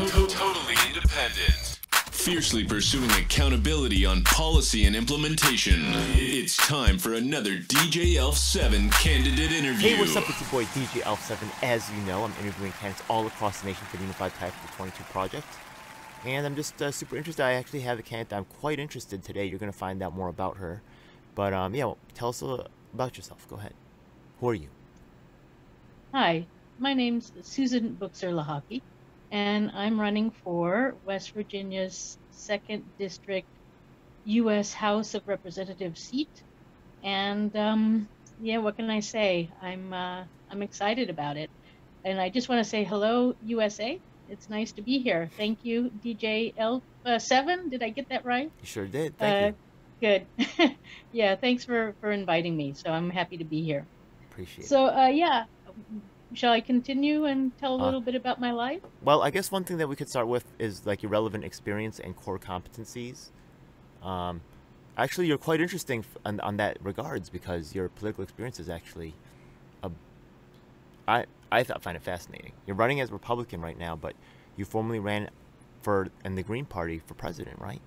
Totally independent. Fiercely pursuing accountability on policy and implementation. It's time for another DJ Elf 7 candidate interview. Hey, what's up? It's your boy DJ Elf 7. As you know, I'm interviewing candidates all across the nation for the Unified Tactical 22 project. And I'm just super interested. I actually have a candidate I'm quite interested today. You're going to find out more about her. But yeah, well, tell us about yourself. Go ahead. Who are you? Hi, my name's Susan Buchser-Lochocki, and I'm running for West Virginia's 2nd District U.S. House of Representatives seat. And yeah, what can I say? I'm excited about it. And I just want to say hello, USA. It's nice to be here. Thank you, DJ L7. Did I get that right? You sure did. Thank you. Good. Yeah, thanks for inviting me. So I'm happy to be here. Appreciate it. So yeah, shall I continue and tell a little bit about my life? Well, I guess one thing that we could start with is like your relevant experience and core competencies. Actually, you're quite interesting on that regards because your political experience is actually, I find it fascinating. You're running as a Republican right now, but you formerly ran in the Green Party for president, right?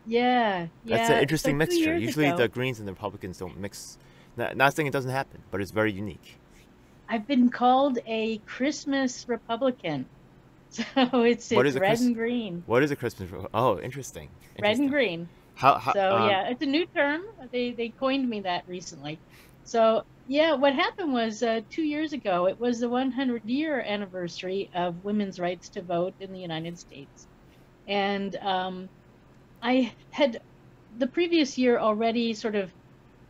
Yeah. That's an interesting so mixture. Usually ago, the Greens and the Republicans don't mix. Not saying it doesn't happen, but it's very unique. I've been called a Christmas Republican. So it's red and green. What is a Christmas? Oh, interesting. Red and green. How so yeah, it's a new term. They coined me that recently. So yeah, what happened was 2 years ago, it was the 100-year anniversary of women's rights to vote in the United States. And I had the previous year already sort of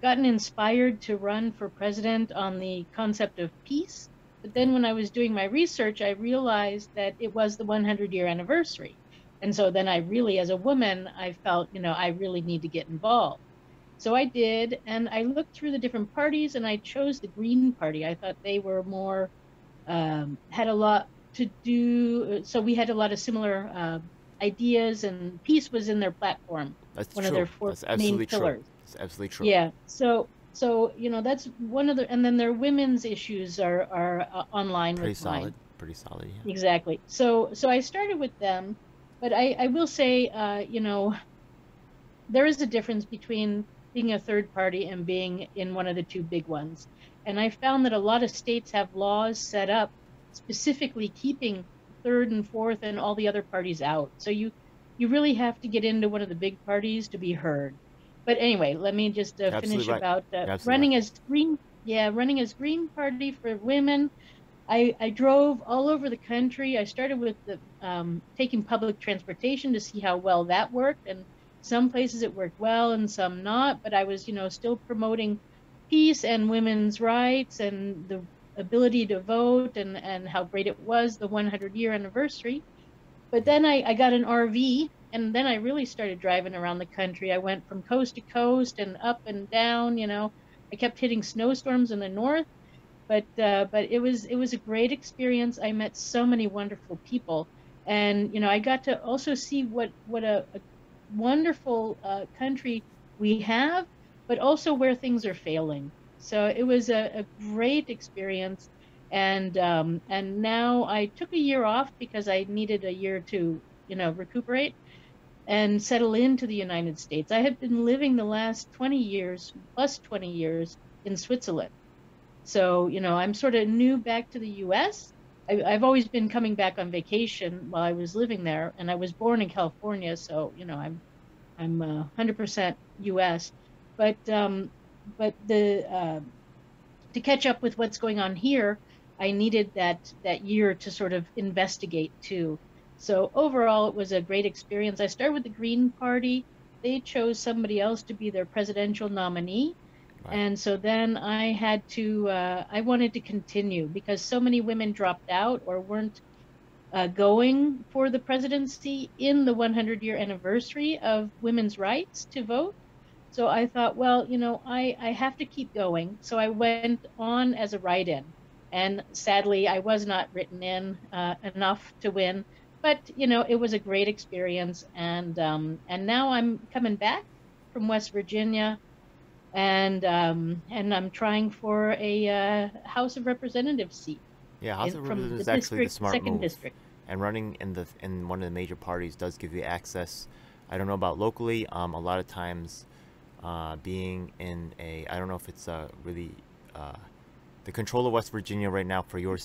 gotten inspired to run for president on the concept of peace. But then when I was doing my research, I realized that it was the 100-year anniversary. And so then I really, as a woman, I felt, I really need to get involved. So I did, and I looked through the different parties, and I chose the Green Party. I thought they were more, had a lot to do, so we had a lot of similar ideas, and peace was in their platform. That's one true. of their four main pillars. That's absolutely true. Yeah, so that's one of the, and then their women's issues are online with mine. Pretty solid, yeah. Exactly. So I started with them, but I will say, there is a difference between being a third party and being in one of the two big ones. And I found that a lot of states have laws set up specifically keeping third and fourth and all the other parties out. So you really have to get into one of the big parties to be heard. But anyway, let me just finish right. about running as Green. Yeah, running as Green Party for women. I drove all over the country. I started with taking public transportation to see how well that worked, and some places it worked well and some not. But I was, still promoting peace and women's rights and the ability to vote and how great it was, the 100-year anniversary. But then I got an RV, and then I really started driving around the country. I went from coast to coast and up and down. I kept hitting snowstorms in the north, but it was a great experience. I met so many wonderful people, and I got to also see what a wonderful country we have, but also where things are failing. So it was a great experience. And now I took a year off because I needed a year to, recuperate and settle into the United States. I had been living the last 20 years, plus 20 years in Switzerland. So, I'm sort of new back to the U.S. I've always been coming back on vacation while I was living there, and I was born in California, so, I'm 100% U.S. But to catch up with what's going on here, I needed that year to sort of investigate too. So overall, it was a great experience. I started with the Green Party. They chose somebody else to be their presidential nominee. Right. And so then I had to, I wanted to continue because so many women dropped out or weren't going for the presidency in the 100-year anniversary of women's rights to vote. So I thought, well, I have to keep going. So I went on as a write-in. And sadly, I was not written in enough to win. But, it was a great experience. And now I'm coming back from West Virginia. And I'm trying for a House of Representatives seat. Yeah, House of Representatives is actually the smart move. District. and running in one of the major parties does give you access. I don't know about locally. A lot of times, being in a, I don't know if it's really the control of West Virginia right now for your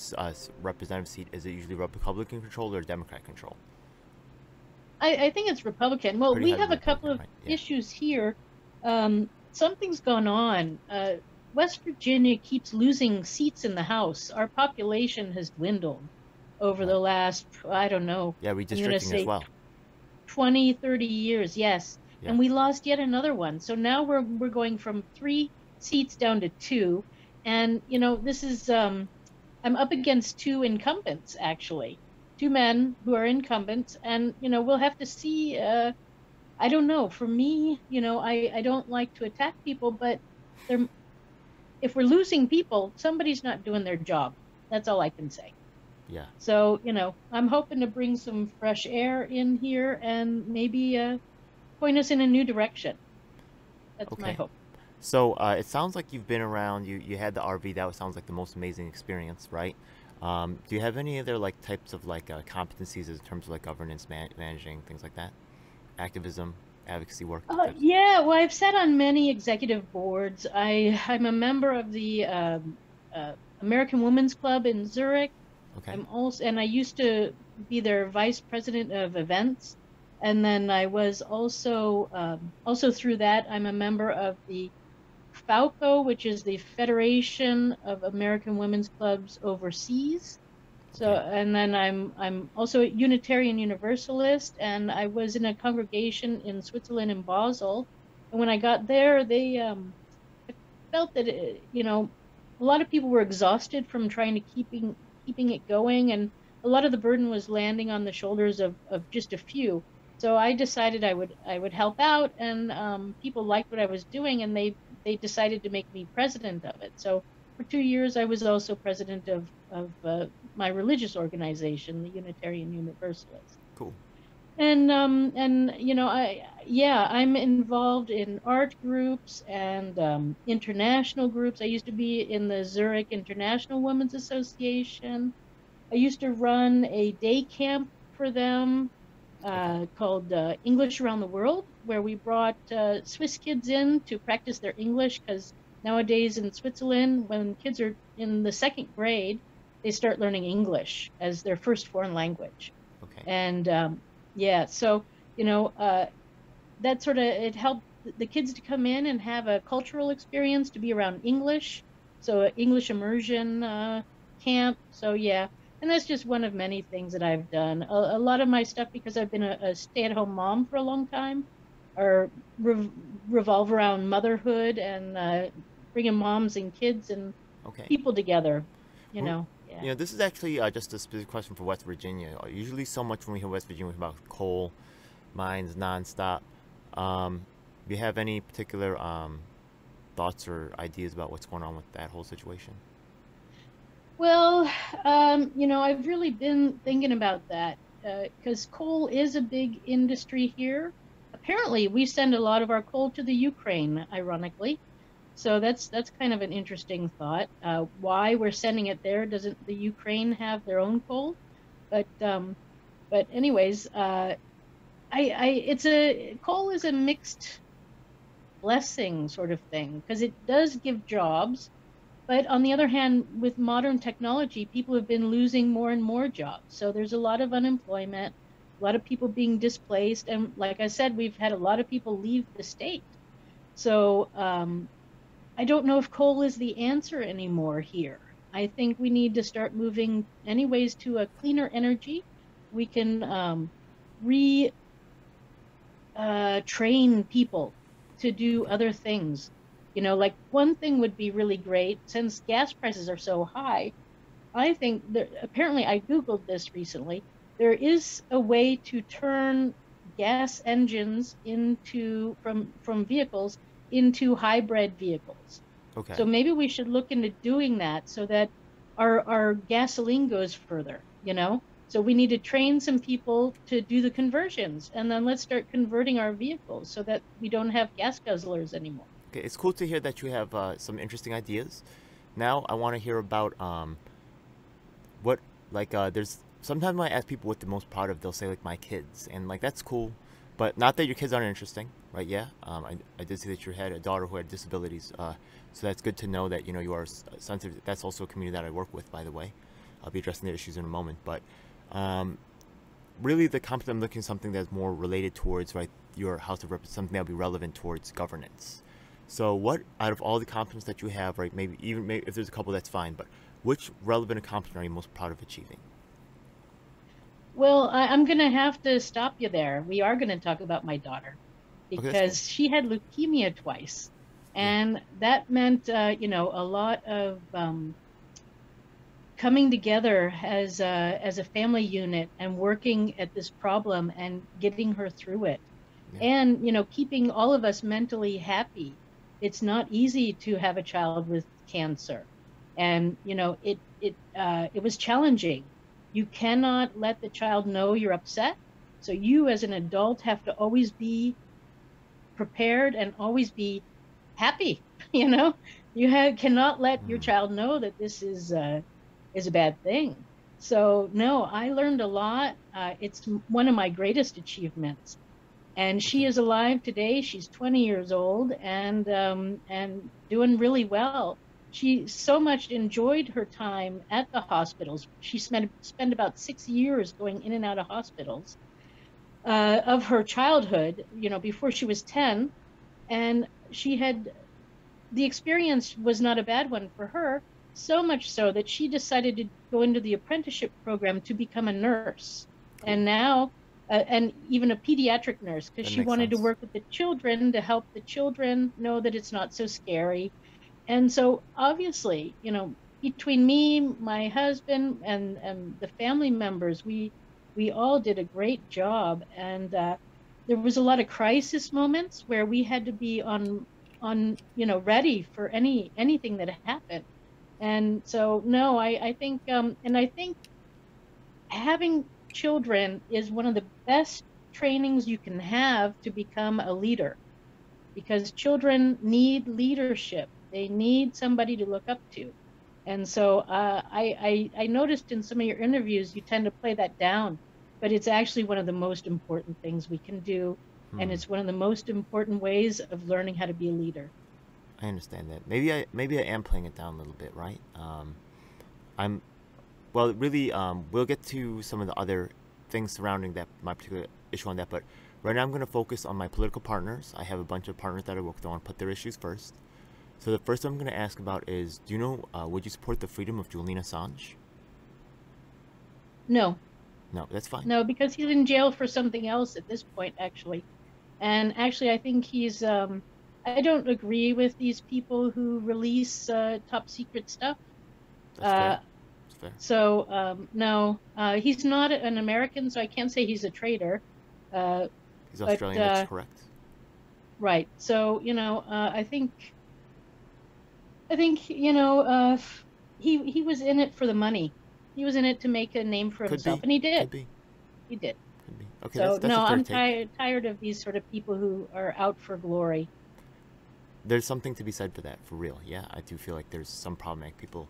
representative seat. Is it usually Republican control or Democrat control? I think it's Republican. Well, Pretty we heavily have a couple Republican, of right? Yeah. issues here. Something's gone on. West Virginia keeps losing seats in the House. Our population has dwindled over Right. the last, I don't know, Yeah, I'm going to redistricting as say well. 20, 30 years, yes. Yeah. And we lost yet another one. So now we're going from 3 seats down to 2. And, you know, this is, I'm up against 2 incumbents, actually. 2 men who are incumbents. And, you know, we'll have to see. I don't know. For me, you know, I don't like to attack people, but if we're losing people, somebody's not doing their job. That's all I can say. Yeah. So, you know, I'm hoping to bring some fresh air in here and maybe point us in a new direction. That's my Okay. hope. So it sounds like you've been around. You had the RV. That sounds like the most amazing experience, right? Do you have any other like types of like competencies in terms of like governance, managing things like that, activism, advocacy work? Yeah, well, I've sat on many executive boards. I'm a member of the American Women's Club in Zurich. Okay. And I used to be their vice president of events, and then I was also through that I'm a member of the FAUCO, which is the Federation of American Women's Clubs Overseas. So, Okay. and then I'm also a Unitarian Universalist, and I was in a congregation in Switzerland in Basel. And when I got there, they I felt that you know, a lot of people were exhausted from trying to keeping it going, and a lot of the burden was landing on the shoulders of just a few. So I decided I would help out, and people liked what I was doing, and they decided to make me president of it. So for 2 years, I was also president of my religious organization, the Unitarian Universalist. Cool. And you know, I'm involved in art groups and international groups. I used to be in the Zurich International Women's Association. I used to run a day camp for them called English Around the World, where we brought Swiss kids in to practice their English, because nowadays in Switzerland, when kids are in the 2nd grade, they start learning English as their first foreign language. Okay. And yeah, so, you know, that sort of, it helped the kids to come in and have a cultural experience, to be around English. So English immersion camp. So yeah, and that's just one of many things that I've done. A lot of my stuff, because I've been a stay-at-home mom for a long time, are revolve around motherhood and bringing moms and kids and people together, you know. Yeah. You know, this is actually just a specific question for West Virginia. Usually so much when we hear West Virginia, we hear about coal mines nonstop. Do you have any particular thoughts or ideas about what's going on with that whole situation? Well, you know, I've really been thinking about that because coal is a big industry here. Apparently, we send a lot of our coal to the Ukraine, ironically. So that's kind of an interesting thought. Why we're sending it there? Doesn't the Ukraine have their own coal? But anyways, coal is a mixed blessing sort of thing, because it does give jobs. But on the other hand, with modern technology, people have been losing more and more jobs. So there's a lot of unemployment, a lot of people being displaced. And like I said, we've had a lot of people leave the state. So I don't know if coal is the answer anymore here. I think we need to start moving anyways to a cleaner energy. We can train people to do other things. You know, like one thing would be really great, since gas prices are so high. I think apparently I Googled this recently. There is a way to turn gas engines from vehicles into hybrid vehicles. Okay. So maybe we should look into doing that so that our gasoline goes further, you know? So we need to train some people to do the conversions, and then let's start converting our vehicles so that we don't have gas guzzlers anymore. Okay, it's cool to hear that you have some interesting ideas. Now I want to hear about there's sometimes when I ask people what they're most proud of, they'll say like my kids, and like that's cool, but not that your kids aren't interesting, right? Yeah, I did see that you had a daughter who had disabilities, so that's good to know that you are sensitive. That's also a community that I work with, by the way. I'll be addressing their issues in a moment, but really the competence I'm looking at something that's more related towards right your House of Representatives, something that'll be relevant towards governance. So what out of all the competence that you have, right? Maybe if there's a couple, that's fine, but which relevant accomplishment are you most proud of achieving? Well, I'm going to have to stop you there. We are going to talk about my daughter Okay, that's cool. because she had leukemia twice. Yeah. And that meant, a lot of coming together as a family unit and working at this problem and getting her through it. Yeah. And, keeping all of us mentally happy. It's not easy to have a child with cancer. And, it was challenging. You cannot let the child know you're upset. So you as an adult have to always be prepared and always be happy. Cannot let your child know that this is a bad thing. So no, I learned a lot. It's one of my greatest achievements. And she is alive today. She's 20 years old and doing really well. She so much enjoyed her time at the hospitals. She spent about 6 years going in and out of hospitals of her childhood, before she was 10. And the experience was not a bad one for her, so much so that she decided to go into the apprenticeship program to become a nurse. Cool. And now, and even a pediatric nurse, because she wanted to work with the children to help the children know that it's not so scary. And so obviously, between me, my husband, and the family members, we all did a great job. And there was a lot of crisis moments where we had to be on ready for anything that happened. And so, no, I think, and I think having children is one of the best trainings you can have to become a leader, because children need leadership. They need somebody to look up to. And so I noticed in some of your interviews, you tend to play that down, but it's actually one of the most important things we can do. And it's one of the most important ways of learning how to be a leader. I understand that. Maybe I am playing it down a little bit, right? We'll get to some of the other things surrounding that, my particular issue on that, but right now I'm going to focus on my political partners. I have a bunch of partners that I work with. I want to put their issues first. So the first thing I'm going to ask about is, do you know, would you support the freedom of Julian Assange? No. No, that's fine. No, because he's in jail for something else at this point, actually. And actually, I think he's, I don't agree with these people who release top secret stuff. That's fair. That's fair. So, no, he's not an American, so I can't say he's a traitor. He's Australian, that's correct. Right. So, I think, he was in it for the money. He was in it to make a name for himself, and he did. Could be. He did. Could be. Okay, so, that's I'm tired of these sort of people who are out for glory. There's something to be said for that, for real. Yeah, I do feel like there's some problematic people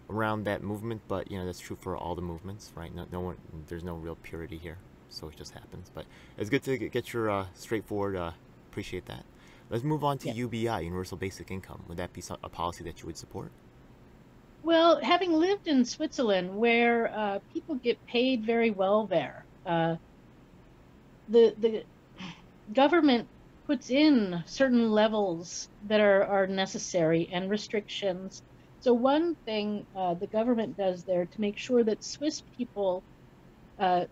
around that movement, but that's true for all the movements, right? No one, there's no real purity here, so it just happens. But it's good to get your straightforward. Appreciate that. Let's move on to UBI, Universal Basic Income. Would that be a policy that you would support? Well, having lived in Switzerland, where people get paid very well there, the government puts in certain levels that are necessary and restrictions. So one thing the government does there to make sure that Swiss people, the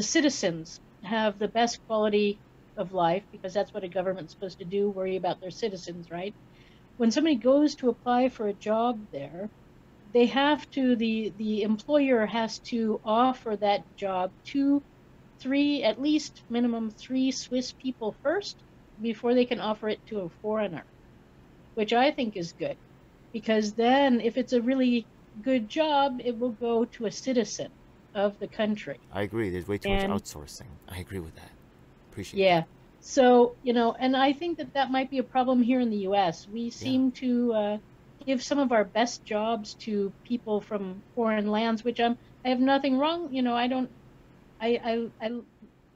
citizens, have the best quality of life, because that's what a government's supposed to do, worry about their citizens, right? When somebody goes to apply for a job there, they have to, the employer has to offer that job to at least minimum 3 Swiss people first, before they can offer it to a foreigner, which I think is good, because then if it's a really good job, it will go to a citizen of the country. I agree. There's way too much outsourcing. I agree with that. Appreciate that. Yeah. So, and I think that might be a problem here in the U.S. We seem to give some of our best jobs to people from foreign lands, which I'm I have nothing wrong. You know, I don't. I A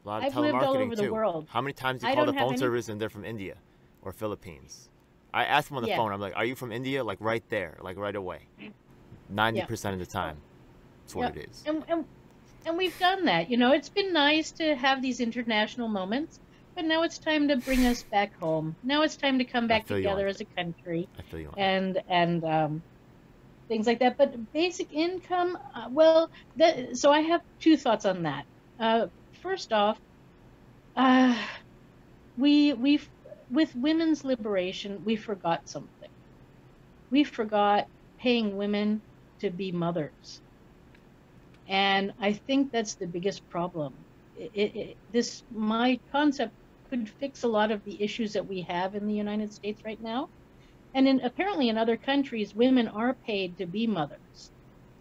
lot of I've lived all telemarketing over the too. world. How many times do you I call don't the have phone any. service and they're from India or Philippines? I ask them on the Yeah, phone. I'm like, "Are you from India?" Like right there, like right away. yeah, 90% of the time, that's what yeah. it is. And we've done that. You know, it's been nice to have these international moments, but now it's time to bring us back home. Now it's time to come I back feel you on together that. as a country, I feel you on that. and things like that. But basic income, well, so I have two thoughts on that. First off, uh, we with women's liberation, we forgot something. We forgot paying women to be mothers. And I think that's the biggest problem. This my concept could fix a lot of the issues that we have in the United States right now. And apparently in other countries, women are paid to be mothers,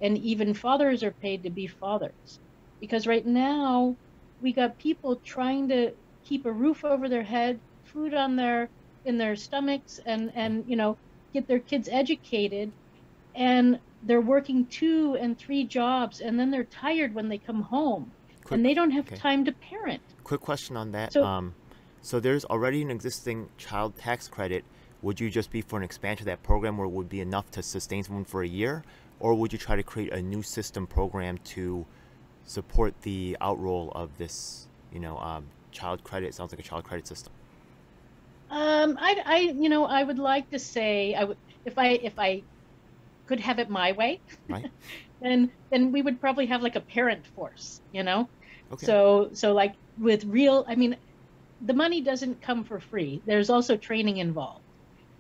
and even fathers are paid to be fathers. Because right now we got people trying to keep a roof over their head, food on their in their stomachs, Okay. and get their kids educated, and they're working two and three jobs, and then they're tired when they come home, Quick. and they don't have Okay. time to parent. Quick question on that. So So there's already an existing child tax credit. Would you just be for an expansion of that program where it would be enough to sustain someone for a year? Or would you try to create a new system program to support the outroll of this, child credit? It sounds like a child credit system, I would like to say I would if I could have it my way, right? then we would probably have like a parent force, you know? Okay. So like with real, I mean, the money doesn't come for free. There's also training involved.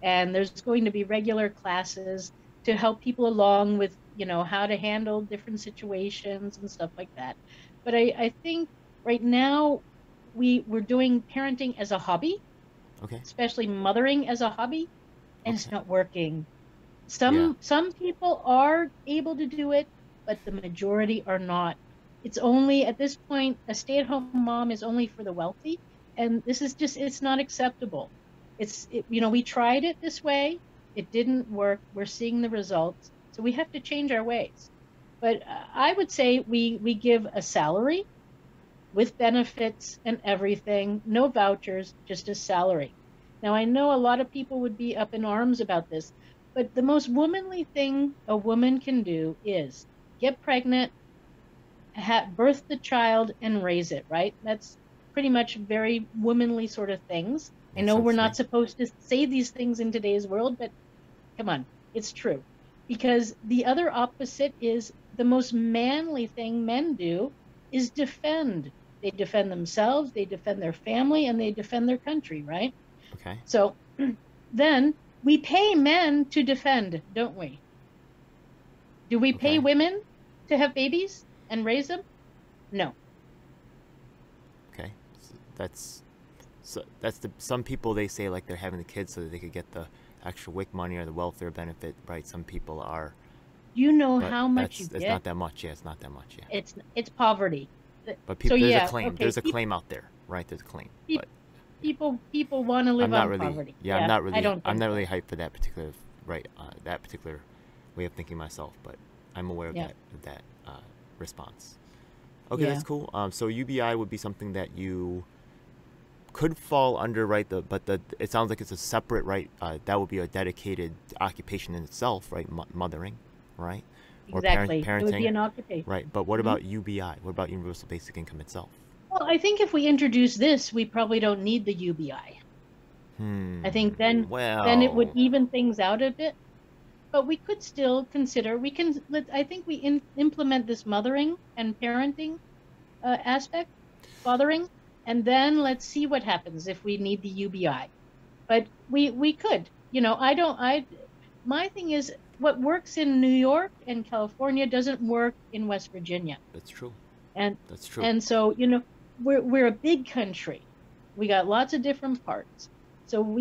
And there's going to be regular classes to help people along with, how to handle different situations and stuff like that. But I think right now we're doing parenting as a hobby, Okay. especially mothering as a hobby, and it's Okay. not working. Yeah. Some people are able to do it, but the majority are not. It's only at this point a stay-at-home mom is only for the wealthy, and this is just it's not acceptable. We tried it this way, it didn't work. We're seeing the results, so we have to change our ways. But I would say we give a salary with benefits and everything, no vouchers, just a salary. Now, I know a lot of people would be up in arms about this, but the most womanly thing a woman can do is get pregnant, birth the child, and raise it, right? That's pretty much very womanly sort of things. I Makes know we're sense to me. not supposed to say these things in today's world, but come on, it's true. Because the other opposite is the most manly thing men do is defend. They defend themselves, they defend their family, and they defend their country, right? Okay. So then we pay men to defend, don't we? Do we pay Okay. women to have babies and raise them? No. Okay. That's the some people, they say like they're having the kids so that they could get the extra WIC money or the welfare benefit, right? Some people are, You know but how much you it's get? not that much. Yeah, it's not that much. Yeah. It's poverty. But So people, there's a yeah, claim. okay. There's a claim out there, right? There's a claim. Pe- But people want to live I'm not on really. poverty. Yeah, I don't I'm think not so. really hyped for that particular that particular way of thinking myself. But I'm aware of Yeah. that response. Okay, Yeah. that's cool. So UBI would be something that you could fall under, right? It sounds like it's a separate, right? That would be a dedicated occupation in itself, right? Mothering, right? Or Exactly. It would be parenting, an occupation. right? But what Mhm. about UBI? What about Universal Basic Income itself? Well, I think if we introduce this, we probably don't need the UBI. I think then it would Well, even things out a bit. But we could still consider I think we implement this mothering and parenting aspect, fathering, and then let's see what happens if we need the UBI. But we could, I don't I my thing is what works in New York and California doesn't work in West Virginia. that's true. And That's true. and so, we're a big country. We got lots of different parts. So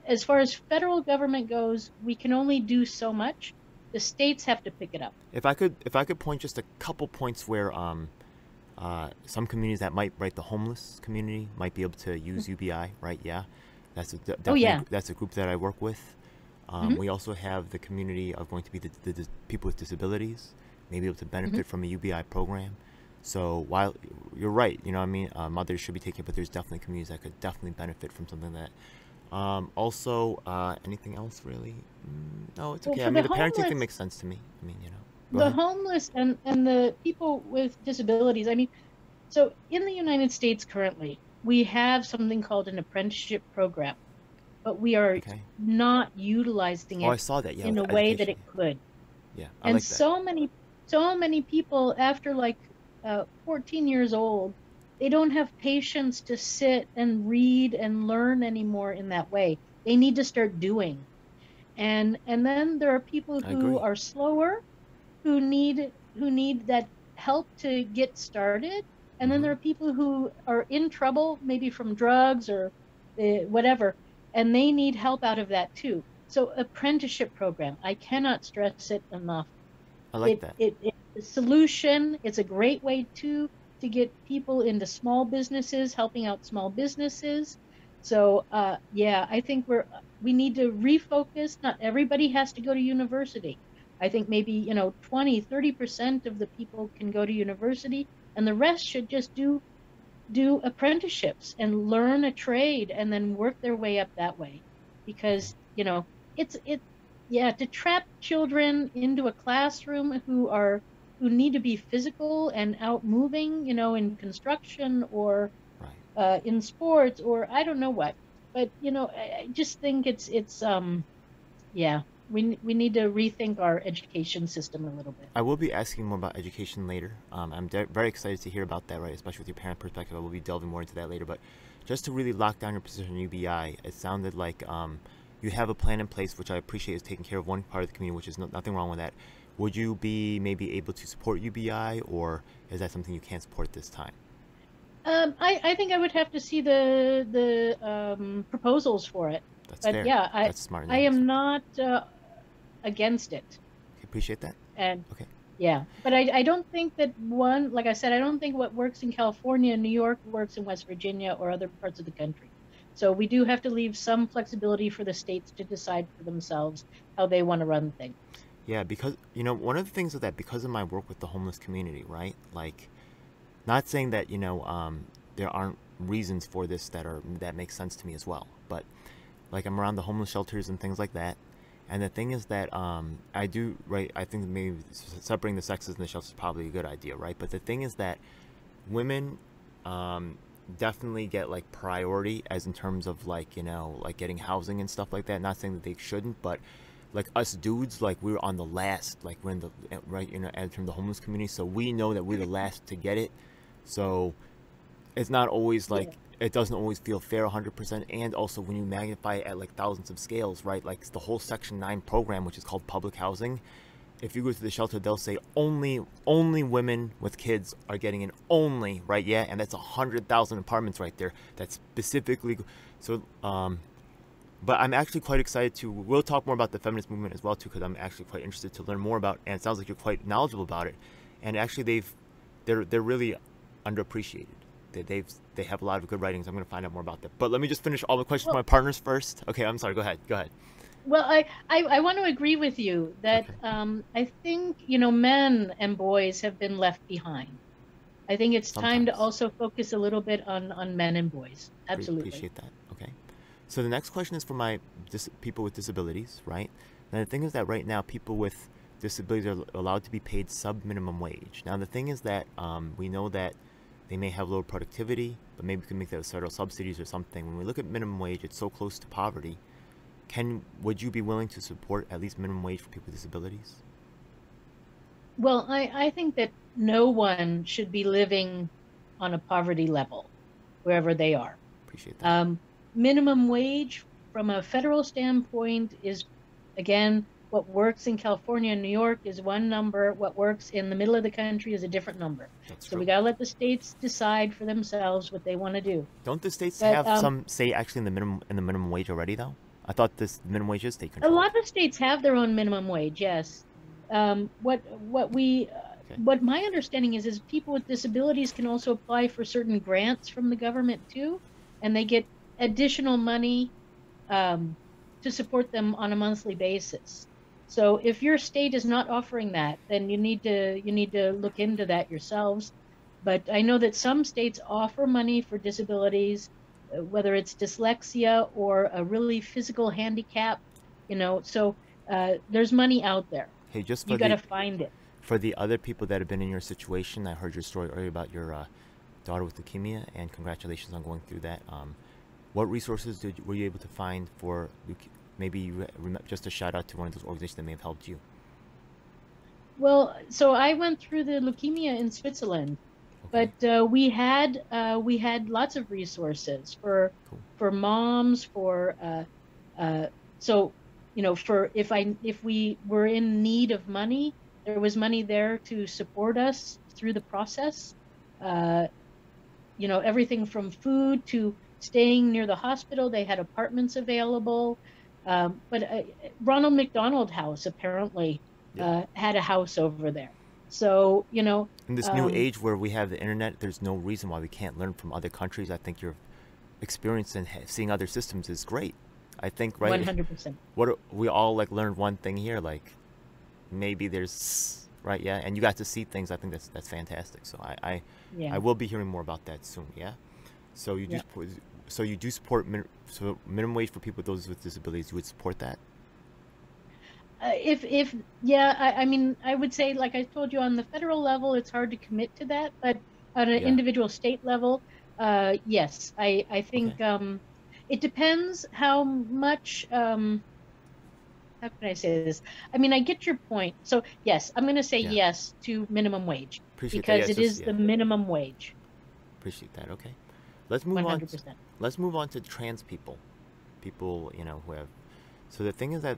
as far as federal government goes, we can only do so much. The states have to pick it up. If I could point just a couple points where some communities that might, right, the homeless community might be able to use UBI, right? Yeah, definitely yeah. that's a group that I work with. Mhm. We also have the community of going to be the people with disabilities, may be able to Hmm. benefit from a UBI program. So while you're right, you know what I mean, mothers should be taking it, but there's definitely communities that could definitely benefit from something like that. Also, anything else really? No, it's Well, okay. I for mean, the the parenting thing homeless, makes sense to me. I mean, you know, go the ahead. homeless and the people with disabilities, I mean, so in the United States currently, we have something called an apprenticeship program, but we are Okay. not utilizing Oh, I it saw that. Yeah, in with a the way that education. it could. Yeah, I And like that. so many people after like 14 years old, they don't have patience to sit and read and learn anymore in that way. They need to start doing. And then there are people I who agree. are slower, who need that help to get started. And then Mm-hmm. there are people who are in trouble, maybe from drugs or whatever, and they need help out of that too. So apprenticeship program, I cannot stress it enough. I like It that. it it's a solution. It's a great way to get people into small businesses, helping out small businesses. So yeah, I think we need to refocus. Not everybody has to go to university. I think maybe, 20-30% of the people can go to university, and the rest should just do apprenticeships and learn a trade and then work their way up that way. Okay. Because, it yeah, to trap children into a classroom who need to be physical and out moving, in construction or Right. in sports or I don't know what. But, I just think yeah, we need to rethink our education system a little bit. I will be asking more about education later. I'm very excited to hear about that, right? Especially with your parent perspective. I will be delving more into that later. But just to really lock down your position in UBI, it sounded like you have a plan in place, which I appreciate is taking care of one part of the community, which is nothing wrong with that. Would you be maybe able to support UBI, or is that something you can't support this time? I think I would have to see the proposals for it, That's but fair. yeah, I That's smart. I Yeah, that's am fair. not against it, Okay, appreciate that. and Okay. yeah, but I don't think that one, like I said, I don't think what works in California and New York works in West Virginia or other parts of the country. So we do have to leave some flexibility for the states to decide for themselves how they want to run things. Yeah, because one of the things is that because of my work with the homeless community, right? Like, not saying that there aren't reasons for this that make sense to me as well, but like I'm around the homeless shelters and things like that, and the thing is that I do right. I think maybe separating the sexes in the shelters is probably a good idea, right? But the thing is that women um, definitely get like priority as in terms of like like getting housing and stuff like that. Not saying that they shouldn't, but like us dudes, like we're on the last, like we're in the right, in terms of the homeless community, so we know that we're the last to get it. So it's not always like Yeah. it doesn't always feel fair 100%. And also when you magnify it at like thousands of scales, right? Like the whole Section 9 program, which is called public housing, if you go to the shelter, they'll say only women with kids are getting in, only, right? Yeah, and that's 100,000 apartments right there. That's specifically so. But I'm actually quite excited to. We'll talk more about the feminist movement as well too, because I'm actually quite interested to learn more about. And it sounds like you're quite knowledgeable about it. And actually, they're really underappreciated. They have a lot of good writings. I'm going to find out more about that. But let me just finish all the questions for my Well, partners first. Okay, I'm sorry. Go ahead. Go ahead. well, I want to agree with you that Okay. I think, men and boys have been left behind. I think it's time to Sometimes. also focus a little bit on men and boys. Absolutely. Appreciate that. Okay. So the next question is for my people with disabilities, right? Now the thing is that right now people with disabilities are allowed to be paid sub minimum wage. Now the thing is that we know that they may have lower productivity, but maybe we can make that with federal subsidies or something. When we look at minimum wage, it's so close to poverty. Would you be willing to support at least minimum wage for people with disabilities? Well, I think that no one should be living on a poverty level wherever they are. Appreciate that. Um, Minimum wage from a federal standpoint is, again, what works in California and New York is one number. What works in the middle of the country is a different number. That's So true. we got to let the states decide for themselves what they want to do. Don't the states But have some say actually in the minimum wage already though? I thought this minimum wage is state a controlled. lot of states have their own minimum wage, yes. Okay. What my understanding is people with disabilities can also apply for certain grants from the government too, and they get additional money um, to support them on a monthly basis. So if your state is not offering that, then you need to look into that yourselves. But I know that some states offer money for disabilities, whether it's dyslexia or a really physical handicap, so there's money out there. Hey, just You got to find it. for the other people that have been in your situation, I heard your story earlier about your daughter with leukemia, and congratulations on going through that. What resources were you able to find for maybe just a shout out to one of those organizations that may have helped you? Well, so I went through the leukemia in Switzerland, Okay, but we had lots of resources for cool. moms, for so for if we were in need of money, there was money there to support us through the process. Uh, everything from food to staying near the hospital. They had apartments available. But Ronald McDonald House apparently Yeah. had a house over there. So, In this new age where we have the internet, there's no reason why we can't learn from other countries. I think your experience in seeing other systems is great. I think, right? 100%. We all like learned one thing here, like maybe there's right, yeah, and you got to see things. I think that's fantastic. So I Yeah. will be hearing more about that soon. Yeah. So you do Yeah. so you do support minimum wage for people those with disabilities. You would support that? If yeah, I mean, I would say, like I told you, on the federal level, it's hard to commit to that, but on an Yeah. individual state level, yes, I Okay. think it depends how much. How can I say this? I mean, I get your point. So yes, I'm going to say Yeah. yes to minimum wage Appreciate that. Yeah. because It's it just is yeah. the minimum wage. Appreciate that. Okay. Let's move on. 100%. Let's move on to trans people. People, who have. So the thing is that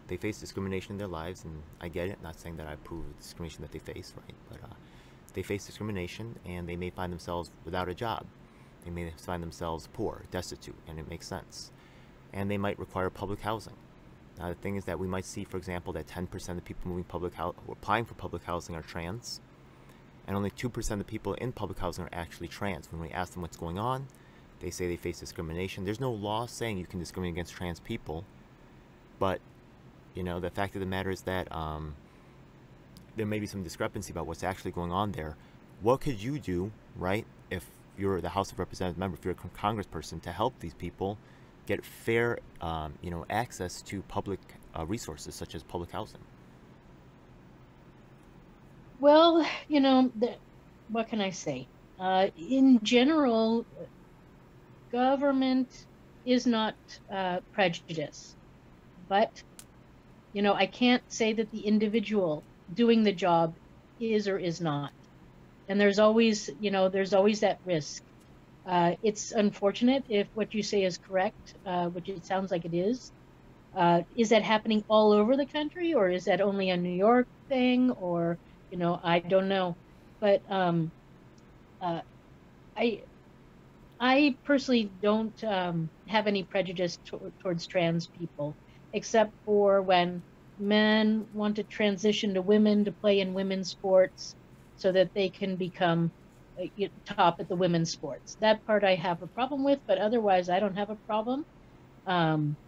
they face discrimination in their lives, and I get it. Not saying that I approve of the discrimination that they face, right? But they face discrimination, and they may find themselves without a job. They may find themselves poor, destitute, and it makes sense. And they might require public housing. Now the thing is that we might see, for example, that 10% of people moving applying for public housing are trans, and only 2% of the people in public housing are actually trans. When we ask them what's going on, they say they face discrimination. There's no law saying you can discriminate against trans people, but the fact of the matter is that there may be some discrepancy about what's actually going on there. What could you do, right, if you're the House of Representatives member, if you're a congressperson, to help these people get fair, access to public resources such as public housing? Well, what can I say? In general, government is not prejudice, but I can't say that the individual doing the job is or is not. And there's always that risk. It's unfortunate if what you say is correct, which it sounds like it is. Is that happening all over the country, or is that only a New York thing, or, I don't know. But uh, I I personally don't have any prejudice towards trans people, except for when men want to transition to women to play in women's sports so that they can become top at the women's sports. That part I have a problem with, but otherwise I don't have a problem. Um,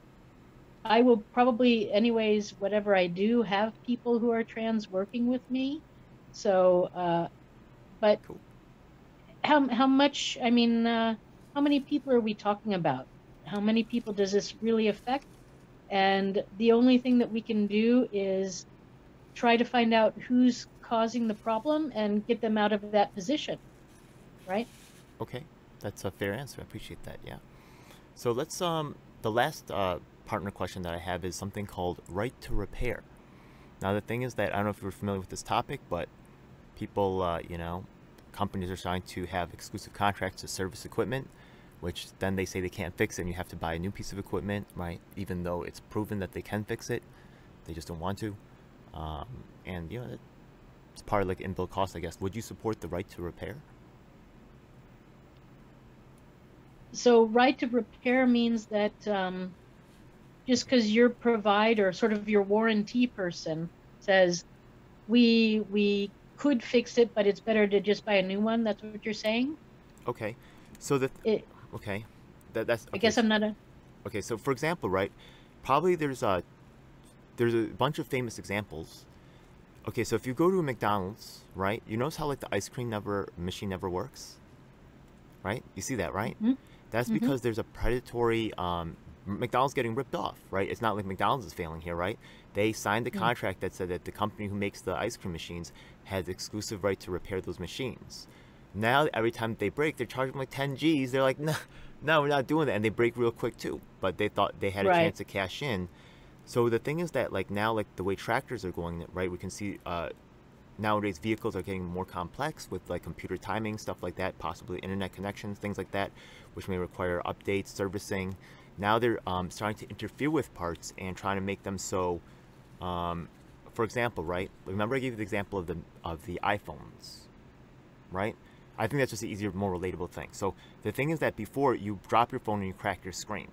I will probably, anyways, whatever I do, have people who are trans working with me. So, but Cool. how much, I mean, how many people are we talking about? How many people does this really affect? And the only thing that we can do is try to find out who's causing the problem and get them out of that position, right? Okay, that's a fair answer. I appreciate that. Yeah. So let's the last partner question that I have is something called right to repair. Now the thing is that I don't know if you're familiar with this topic, but people, companies are starting to have exclusive contracts to service equipment, which then they say they can't fix it, and you have to buy a new piece of equipment, right? Even though it's proven that they can fix it, they just don't want to. And it's part of like inbuilt cost, I guess. Would you support the right to repair? So right to repair means that just because your provider, sort of your warranty person, says we could fix it, but it's better to just buy a new one. That's what you're saying? Okay. So It, okay, that's I okay. guess I'm not a. Okay, so for example, right, probably there's there's a bunch of famous examples. Okay, so if you go to a McDonald's, right, you notice how like the ice cream machine never works, right? You see that, right? Mm-hmm. That's Mm-hmm. because there's a predatory McDonald's getting ripped off, right? It's not like McDonald's is failing here, right? They signed a contract that said that the company who makes the ice cream machines has exclusive right to repair those machines. Now, every time they break, they're charging like 10 G's. They're like, no, no, we're not doing that. And they break real quick too. But they thought they had a Right. chance to cash in. So the thing is that like now, like the way tractors are going, right? We can see nowadays vehicles are getting more complex with like computer timing, stuff like that, possibly internet connections, things like that, which may require updates, servicing. Now they're starting to interfere with parts and trying to make them so. For example, right? Remember I gave you the example of the iPhones, right? I think that's just an easier, more relatable thing. So the thing is that before you drop your phone and you crack your screen,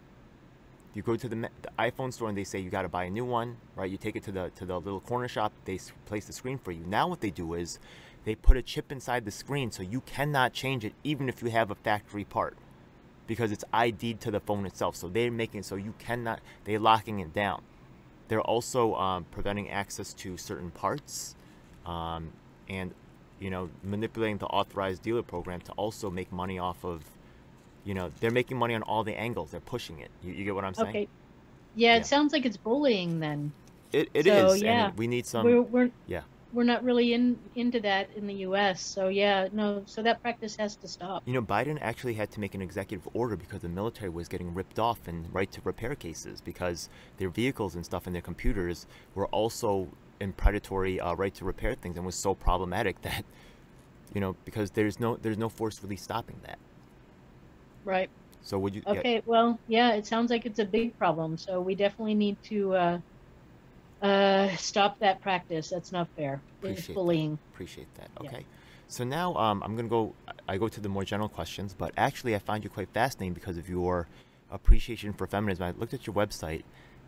you go to the iPhone store and they say you got to buy a new one, right? You take it to the little corner shop. They replace the screen for you. Now what they do is they put a chip inside the screen so you cannot change it even if you have a factory part, because it's ID'd to the phone itself. So they're making it so you cannot. They're locking it down. They're also preventing access to certain parts, and manipulating the authorized dealer program to also make money off of. They're making money on all the angles. They're pushing it. You get what I'm saying? Okay. Yeah, Yeah. it sounds like it's bullying then. It So is, yeah, and we need some. we're Yeah. we're not really into that in the U.S. So yeah, no, so that practice has to stop. Biden actually had to make an executive order because the military was getting ripped off in right to repair cases because their vehicles and stuff and their computers were also in predatory right to repair things, and was so problematic that because there's no force really stopping that. Right. So would you? Yeah, Okay, well, yeah, it sounds like it's a big problem. So we definitely need to stop that practice. That's not fair. It's appreciate that. bullying. Appreciate that. Yeah. Okay. So now I'm gonna go. I go to the more general questions, but actually I find you quite fascinating because of your appreciation for feminism. I looked at your website,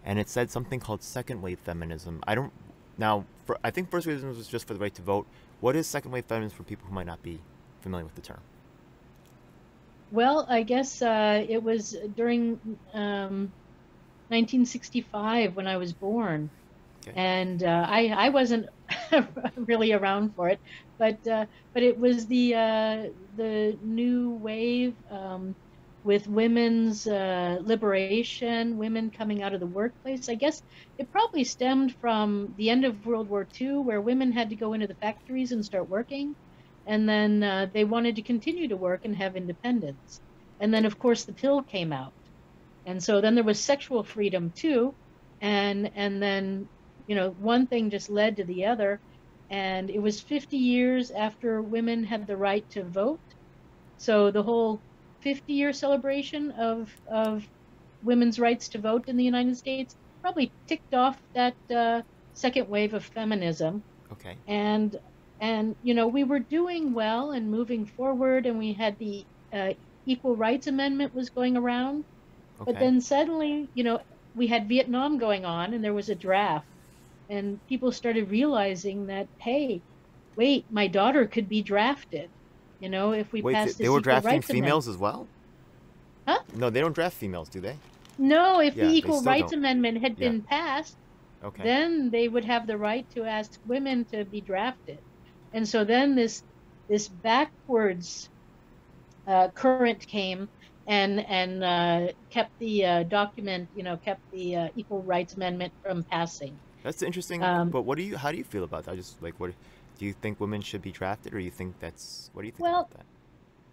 and it said something called second wave feminism. I don't now. I think first wave feminism was just for the right to vote. What is second wave feminism for people who might not be familiar with the term? Well, I guess it was during 1965 when I was born. Okay. And I wasn't really around for it, but it was the new wave with women's liberation, women coming out of the workplace. I guess it probably stemmed from the end of World War II, where women had to go into the factories and start working, and then they wanted to continue to work and have independence. And then, of course, the pill came out, and so then there was sexual freedom too, and then one thing just led to the other, and it was 50 years after women had the right to vote. So the whole 50-year celebration of women's rights to vote in the United States probably ticked off that second wave of feminism. Okay. And we were doing well and moving forward, and we had the Equal Rights Amendment was going around. Okay. But then suddenly, we had Vietnam going on, and there was a draft. And people started realizing that, hey, wait, my daughter could be drafted, if we Wait, pass this they were Equal drafting Rights females Amendment. as well? Huh? No, they don't draft females, do they? No, if Yeah, the they Equal still Rights don't. Amendment had Yeah. been passed, Okay. then they would have the right to ask women to be drafted. And so then this backwards current came and kept the document, kept the Equal Rights Amendment from passing. That's interesting. But how do you feel about that? Just like, what do you think women should be drafted, or you think what do you think Well, about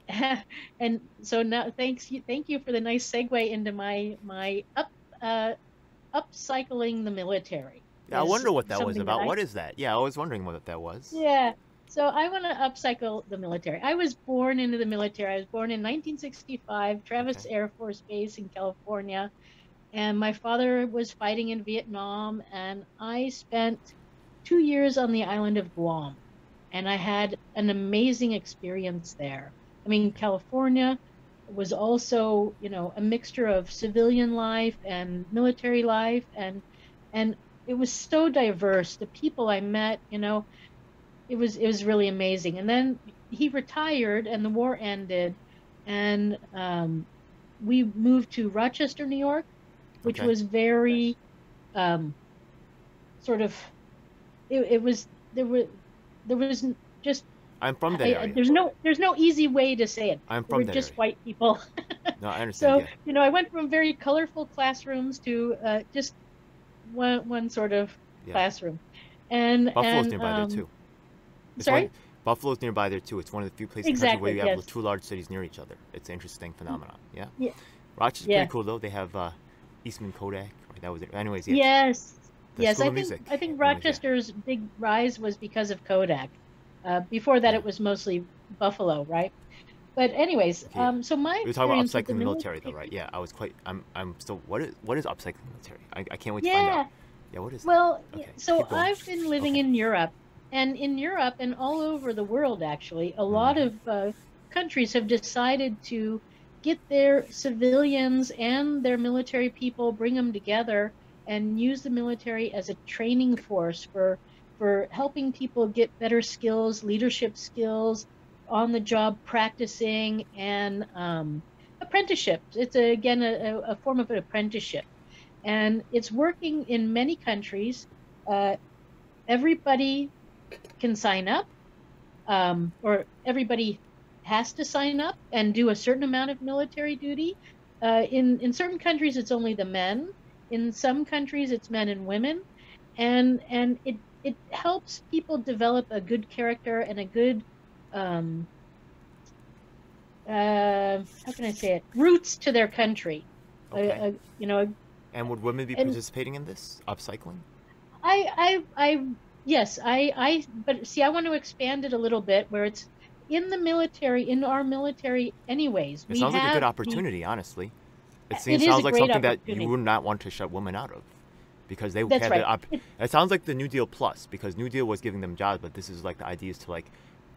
that? and so now, thank you for the nice segue into my upcycling the military. Yeah, I Is wonder what that was something about. that What is that? Yeah, I was wondering what that was. Yeah. So I want to upcycle the military. I was born into the military. I was born in 1965, Travis Okay. Air Force Base in California, and my father was fighting in Vietnam, and I spent 2 years on the island of Guam, and I had an amazing experience there. I mean, California was also, a mixture of civilian life and military life, and it was so diverse. The people I met, it was really amazing. And then he retired, and the war ended, and we moved to Rochester, New York, which Okay. was very sort of it was there was just I'm from that area. there's no easy way to say it. I'm There were from that just area. white people. No, I understand. So, Yeah. I went from very colorful classrooms to just one sort of Yeah. classroom. And Buffalo's nearby there too. It's sorry? one Buffalo's nearby there too. It's one of the few places in the country where Exactly, you have yes. two large cities near each other. It's an interesting phenomenon. Yeah. Yeah. Rochester's Yeah. pretty cool though. They have Eastman Kodak. Right, that was it. Anyways, yeah. Yes. The Yes, School of Music. I think Anyways, yeah. Rochester's big rise was because of Kodak. Before that, Yeah. it was mostly Buffalo, right? But anyways, Okay. so my We were talking about experience with upcycling the military though, right? Yeah. I was quite. I'm still. What is upcycling the military? I can't wait to find Yeah. out. Yeah. What is that? Well, Okay. so Keep going. I've been living Okay. in Europe, and all over the world, actually, a lot Mm-hmm. of countries have decided to get their civilians and their military people, bring them together, and use the military as a training force for helping people get better skills, leadership skills, on the job practicing, and apprenticeship. It's again a form of an apprenticeship, and it's working in many countries. Everybody can sign up, or everybody has to sign up and do a certain amount of military duty. In certain countries, it's only the men. In some countries, it's men and women, and it helps people develop a good character and a good how can I say it, roots to their country. Okay. You know, And would women be and participating in this upcycling? yes, but see, I want to expand it a little bit where it's in the military, in our military, anyways. It sounds like a good opportunity, honestly. It Sounds is a like great something that you opportunity. would not want to shut women out of, because they That's have right. It sounds like the New Deal plus, because New Deal was giving them jobs, but this is like the idea is to like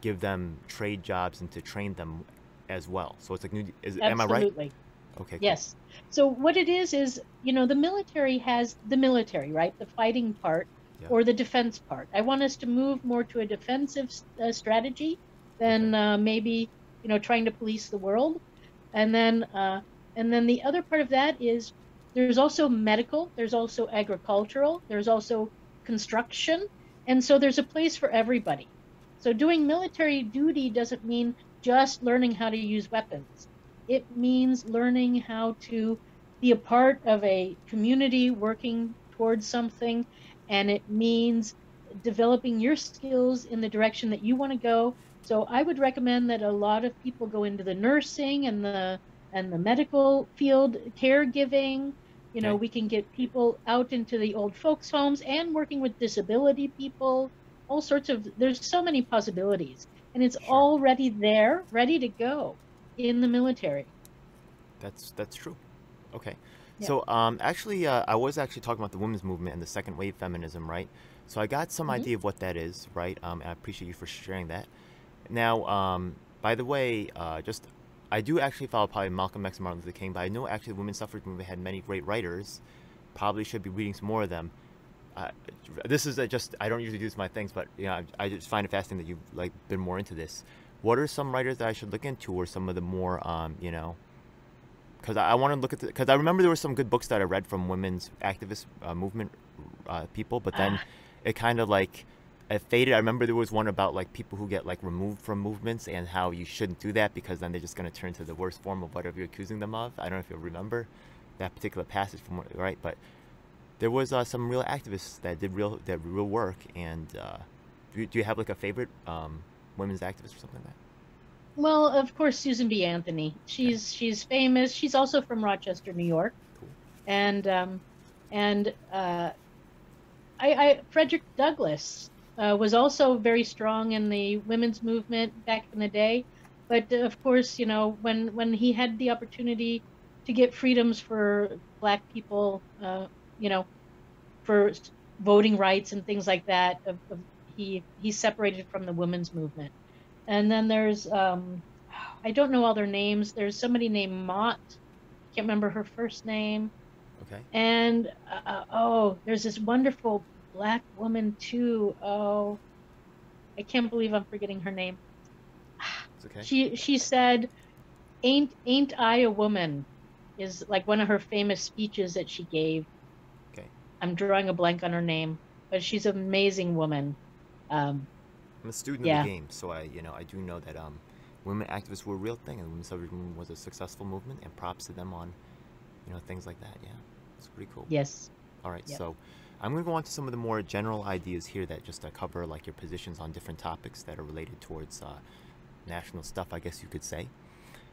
give them trade jobs and to train them as well. So it's like am I right? Absolutely. Okay. Cool. Yes. So what it is, the military has the military, right? The fighting part, Yeah. or the defense part. I want us to move more to a defensive strategy than maybe, trying to police the world. And then the other part of that is there's also medical, there's also agricultural, there's also construction. And so there's a place for everybody. So doing military duty doesn't mean just learning how to use weapons. It means learning how to be a part of a community working towards something, and it means developing your skills in the direction that you want to go. So I would recommend that a lot of people go into the nursing and the medical field, caregiving. Okay. We can get people out into the old folks' homes and working with disability people. All sorts of, there's so many possibilities, and it's Sure. already there, ready to go in the military. That's true. Okay. Yeah. So actually, I was actually talking about the women's movement and the second wave feminism, right? So I got some idea of what that is, right? I appreciate you for sharing that. Now, by the way, I do actually follow probably Malcolm X and Martin Luther King, but I know actually the women's suffrage movement had many great writers. Probably should be reading some more of them. This is just, I don't usually do this my things, but I just find it fascinating that you've like been more into this. What are some writers that I should look into, or some of the more because I want to look at because I remember there were some good books that I read from women's activist movement people, but then it kind of like it faded. I remember there was one about like people who get like removed from movements and how you shouldn't do that because then they're just going to turn to the worst form of whatever you're accusing them of. I don't know if you'll remember that particular passage from right, but there was some real activists that did real work. And do you have like a favorite women's activist or something like that? Well, of course, Susan B. Anthony. She's famous. She's also from Rochester, New York. Cool. And Frederick Douglass was also very strong in the women's movement back in the day. But of course, when he had the opportunity to get freedoms for Black people, for voting rights and things like that, he separated from the women's movement. And then there's, I don't know all their names. There's somebody named Mott. Can't remember her first name. Okay. And, there's this wonderful Black woman too. Oh, I can't believe I'm forgetting her name. It's okay. She said, ain't I a woman, is like one of her famous speeches that she gave. Okay. I'm drawing a blank on her name. but she's an amazing woman. Um, I'm a student of the yeah, game, so I do know that women activists were a real thing, and the women's suffrage movement was a successful movement. And props to them on things like that. Yeah, it's pretty cool. yes, All right, yep. so I'm going to go on to some of the more general ideas here that just cover like your positions on different topics that are related towards national stuff, I guess you could say.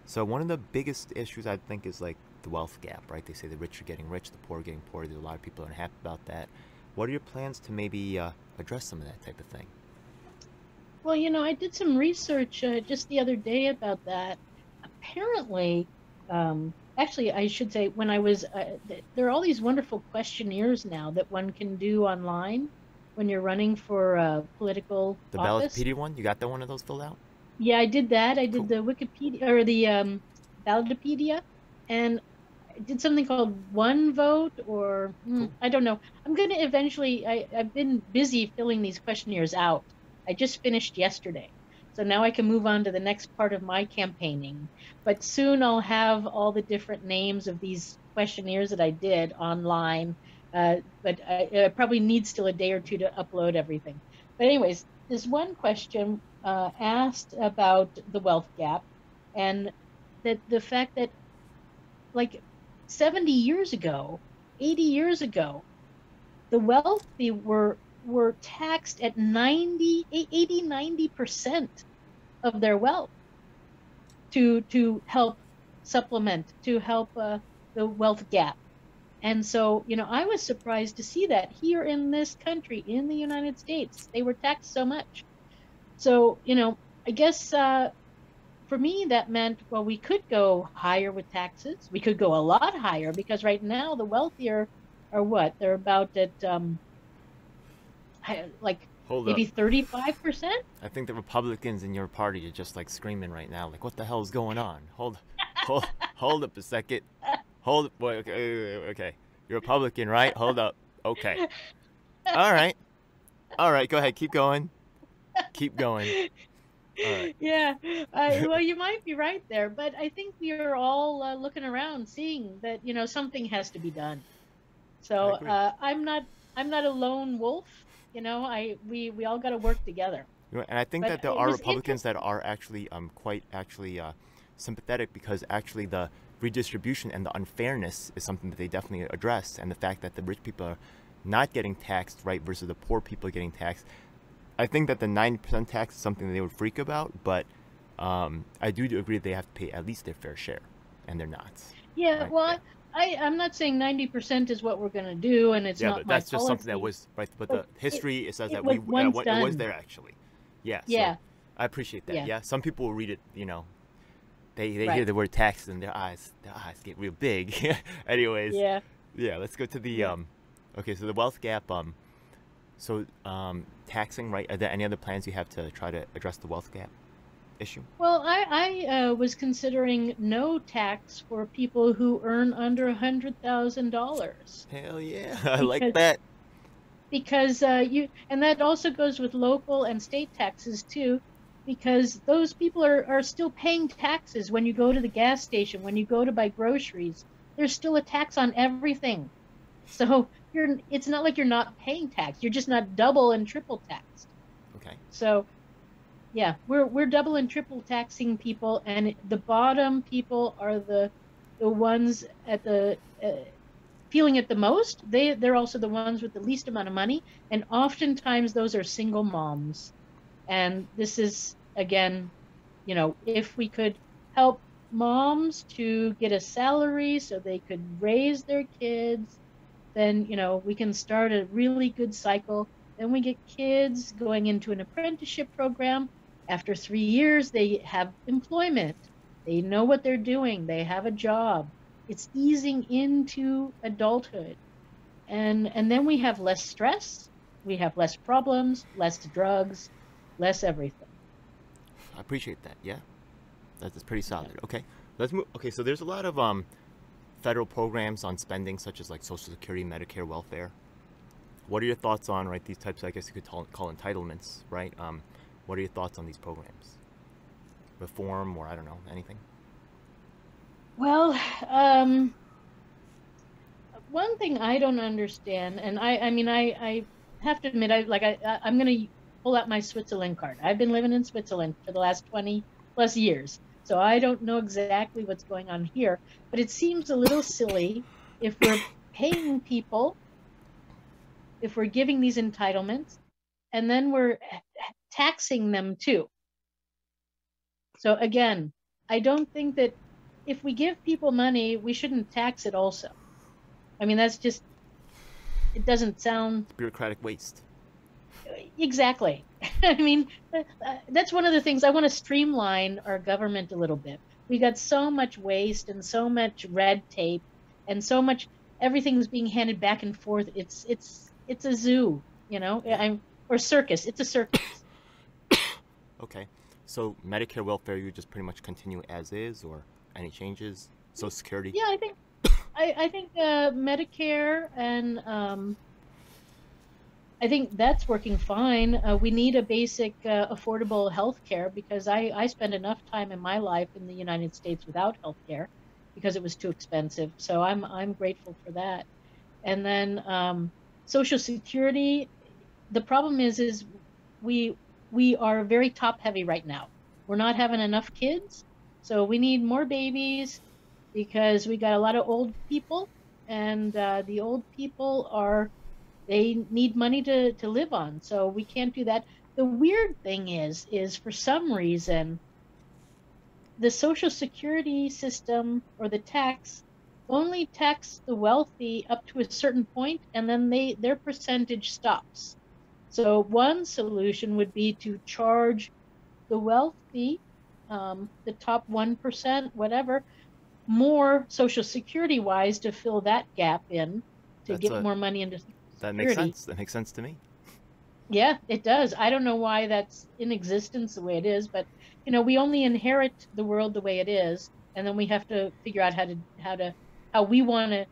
So one of the biggest issues I think is like the wealth gap, right? They say the rich are getting rich, the poor are getting poor. There's a lot of people unhappy about that. What are your plans to maybe address some of that type of thing? Well, I did some research just the other day about that. Apparently, actually, I should say, when I was, there are all these wonderful questionnaires now that one can do online when you're running for political The office. Ballotpedia one, you got that one of those filled out? Yeah, I did that. I did Cool. the Wikipedia or the Ballotopedia, and I did something called One Vote, or Cool. I don't know. I'm going to eventually. I've been busy filling these questionnaires out. I just finished yesterday, so now I can move on to the next part of my campaigning. But soon I'll have all the different names of these questionnaires that I did online. But I probably need still a day or two to upload everything. But anyways, this one question asked about the wealth gap, and that the fact that like 70 years ago, 80 years ago, the wealthy were taxed at 90% of their wealth to help supplement, to help the wealth gap. And so, I was surprised to see that here in this country, in the United States, they were taxed so much. So, I guess for me, that meant, well, we could go higher with taxes. We could go a lot higher because right now the wealthier are what? They're about at like Hold up. maybe 35%. I think the Republicans in your party are just like screaming right now, like, what the hell is going on? Hold, hold up a second. Hold up. Wait, okay. You're Republican, right? Hold up. Okay. All right. All right. Go ahead. Keep going. Keep going. All right. Yeah, well, you might be right there, but I think we are all looking around, seeing that something has to be done. I So agree. I'm not a lone wolf. We all got to work together. And I think But that there it are was Republicans that interesting. are actually quite actually sympathetic because actually the redistribution and the unfairness is something that they definitely address, and the fact that the rich people are not getting taxed right versus the poor people getting taxed. I think that the 90% tax is something that they would freak about, but I do agree that they have to pay at least their fair share, and they're not. Yeah, Right? Yeah. well, I'm not saying 90% is what we're going to do, and it's Yeah, not but my that's just something that policy, was right. But but the history it says it that was once it was done. there actually. Yeah. So Yeah, I appreciate that. yeah, Yeah. Some people will read it. They hear right. the word taxes and their eyes get real big. Anyways, Yeah, yeah. Let's go to the yeah. Okay, so the wealth gap. So taxing, right? Are there any other plans you have to try to address the wealth gap issue? Well, I was considering no tax for people who earn under $100,000 Hell yeah, I like because that. and that also goes with local and state taxes too, because those people are still paying taxes when you go to the gas station, when you go to buy groceries. There's still a tax on everything. So it's not like you're not paying tax. You're just not double and triple taxed. Okay. So yeah, we're double and triple taxing people, and the bottom people are the ones at the feeling it the most. They're also the ones with the least amount of money, and oftentimes those are single moms. And this is again, if we could help moms to get a salary so they could raise their kids, then we can start a really good cycle. Then we get kids going into an apprenticeship program. After 3 years, they have employment. They know what they're doing. They have a job. It's easing into adulthood. And then we have less stress. We have less problems, less drugs, less everything. I appreciate that. Yeah, that's pretty Yeah. solid. Okay, let's move. Okay, so there's a lot of federal programs on spending, such as like Social Security, Medicare, welfare. What are your thoughts on right these types? I guess you could call entitlements, right? What are your thoughts on these programs? Reform, or I don't know, anything? Well, one thing I don't understand, and I mean, I have to admit, I'm going to pull out my Switzerland card. I've been living in Switzerland for the last 20 plus years. So I don't know exactly what's going on here, but it seems a little silly if we're paying people, if we're giving these entitlements, and then we're taxing them too. So again, I don't think that if we give people money, we shouldn't tax it also. I mean, that's just, it doesn't sound Bureaucratic waste. exactly. I mean, that's one of the things I want to streamline our government a little bit. We got so much waste and so much red tape and so much everything's being handed back and forth. It's a zoo, you know, or circus. It's a circus. Okay. So Medicare welfare, you just pretty much continue as is, or any changes? Social Security? Yeah, I think Medicare and I think that's working fine. We need a basic affordable health care because I spent enough time in my life in the United States without health care because it was too expensive. So I'm grateful for that. And then Social Security, the problem is we are very top heavy right now. We're not having enough kids, so we need more babies because we got a lot of old people, and the old people they need money to live on, so we can't do that. The weird thing is for some reason, the Social Security system or the tax only tax the wealthy up to a certain point, and then their percentage stops. So one solution would be to charge the wealthy, the top 1%, whatever, more Social Security wise to fill that gap in to get more money into Social That Security. makes sense. That makes sense to me. Yeah, it does. I don't know why that's in existence the way it is, but you know, we only inherit the world the way it is, and then we have to figure out how we want to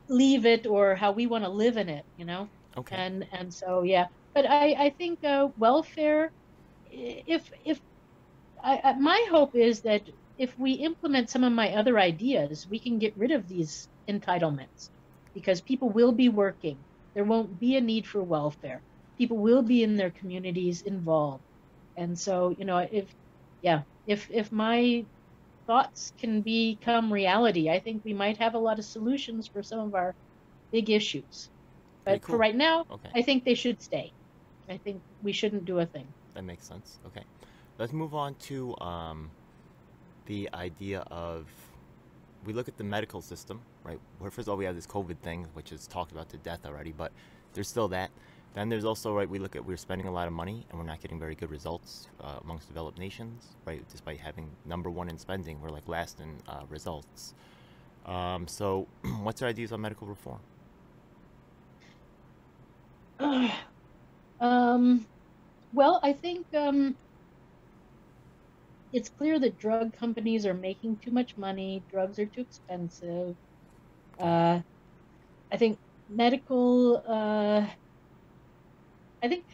leave it or how we want to live in it, you know? Okay. And so yeah, but I think welfare, if my hope is that if we implement some of my other ideas, we can get rid of these entitlements because people will be working. There won't be a need for welfare. People will be in their communities involved. And so, you know, if my thoughts can become reality, I think we might have a lot of solutions for some of our big issues. Pretty But cool. for right now, Okay. I think they should stay. I think we shouldn't do a thing. That makes sense. Okay. Let's move on to the idea of, we look at the medical system, right? Where first of all we have this COVID thing, which is talked about to death already, but there's still that. Then there's also, right, we're spending a lot of money and we're not getting very good results amongst developed nations, right? Despite having #1 in spending, we're like last in results. So what's your ideas on medical reform? Well, I think it's clear that drug companies are making too much money. Drugs are too expensive. I think medical, I think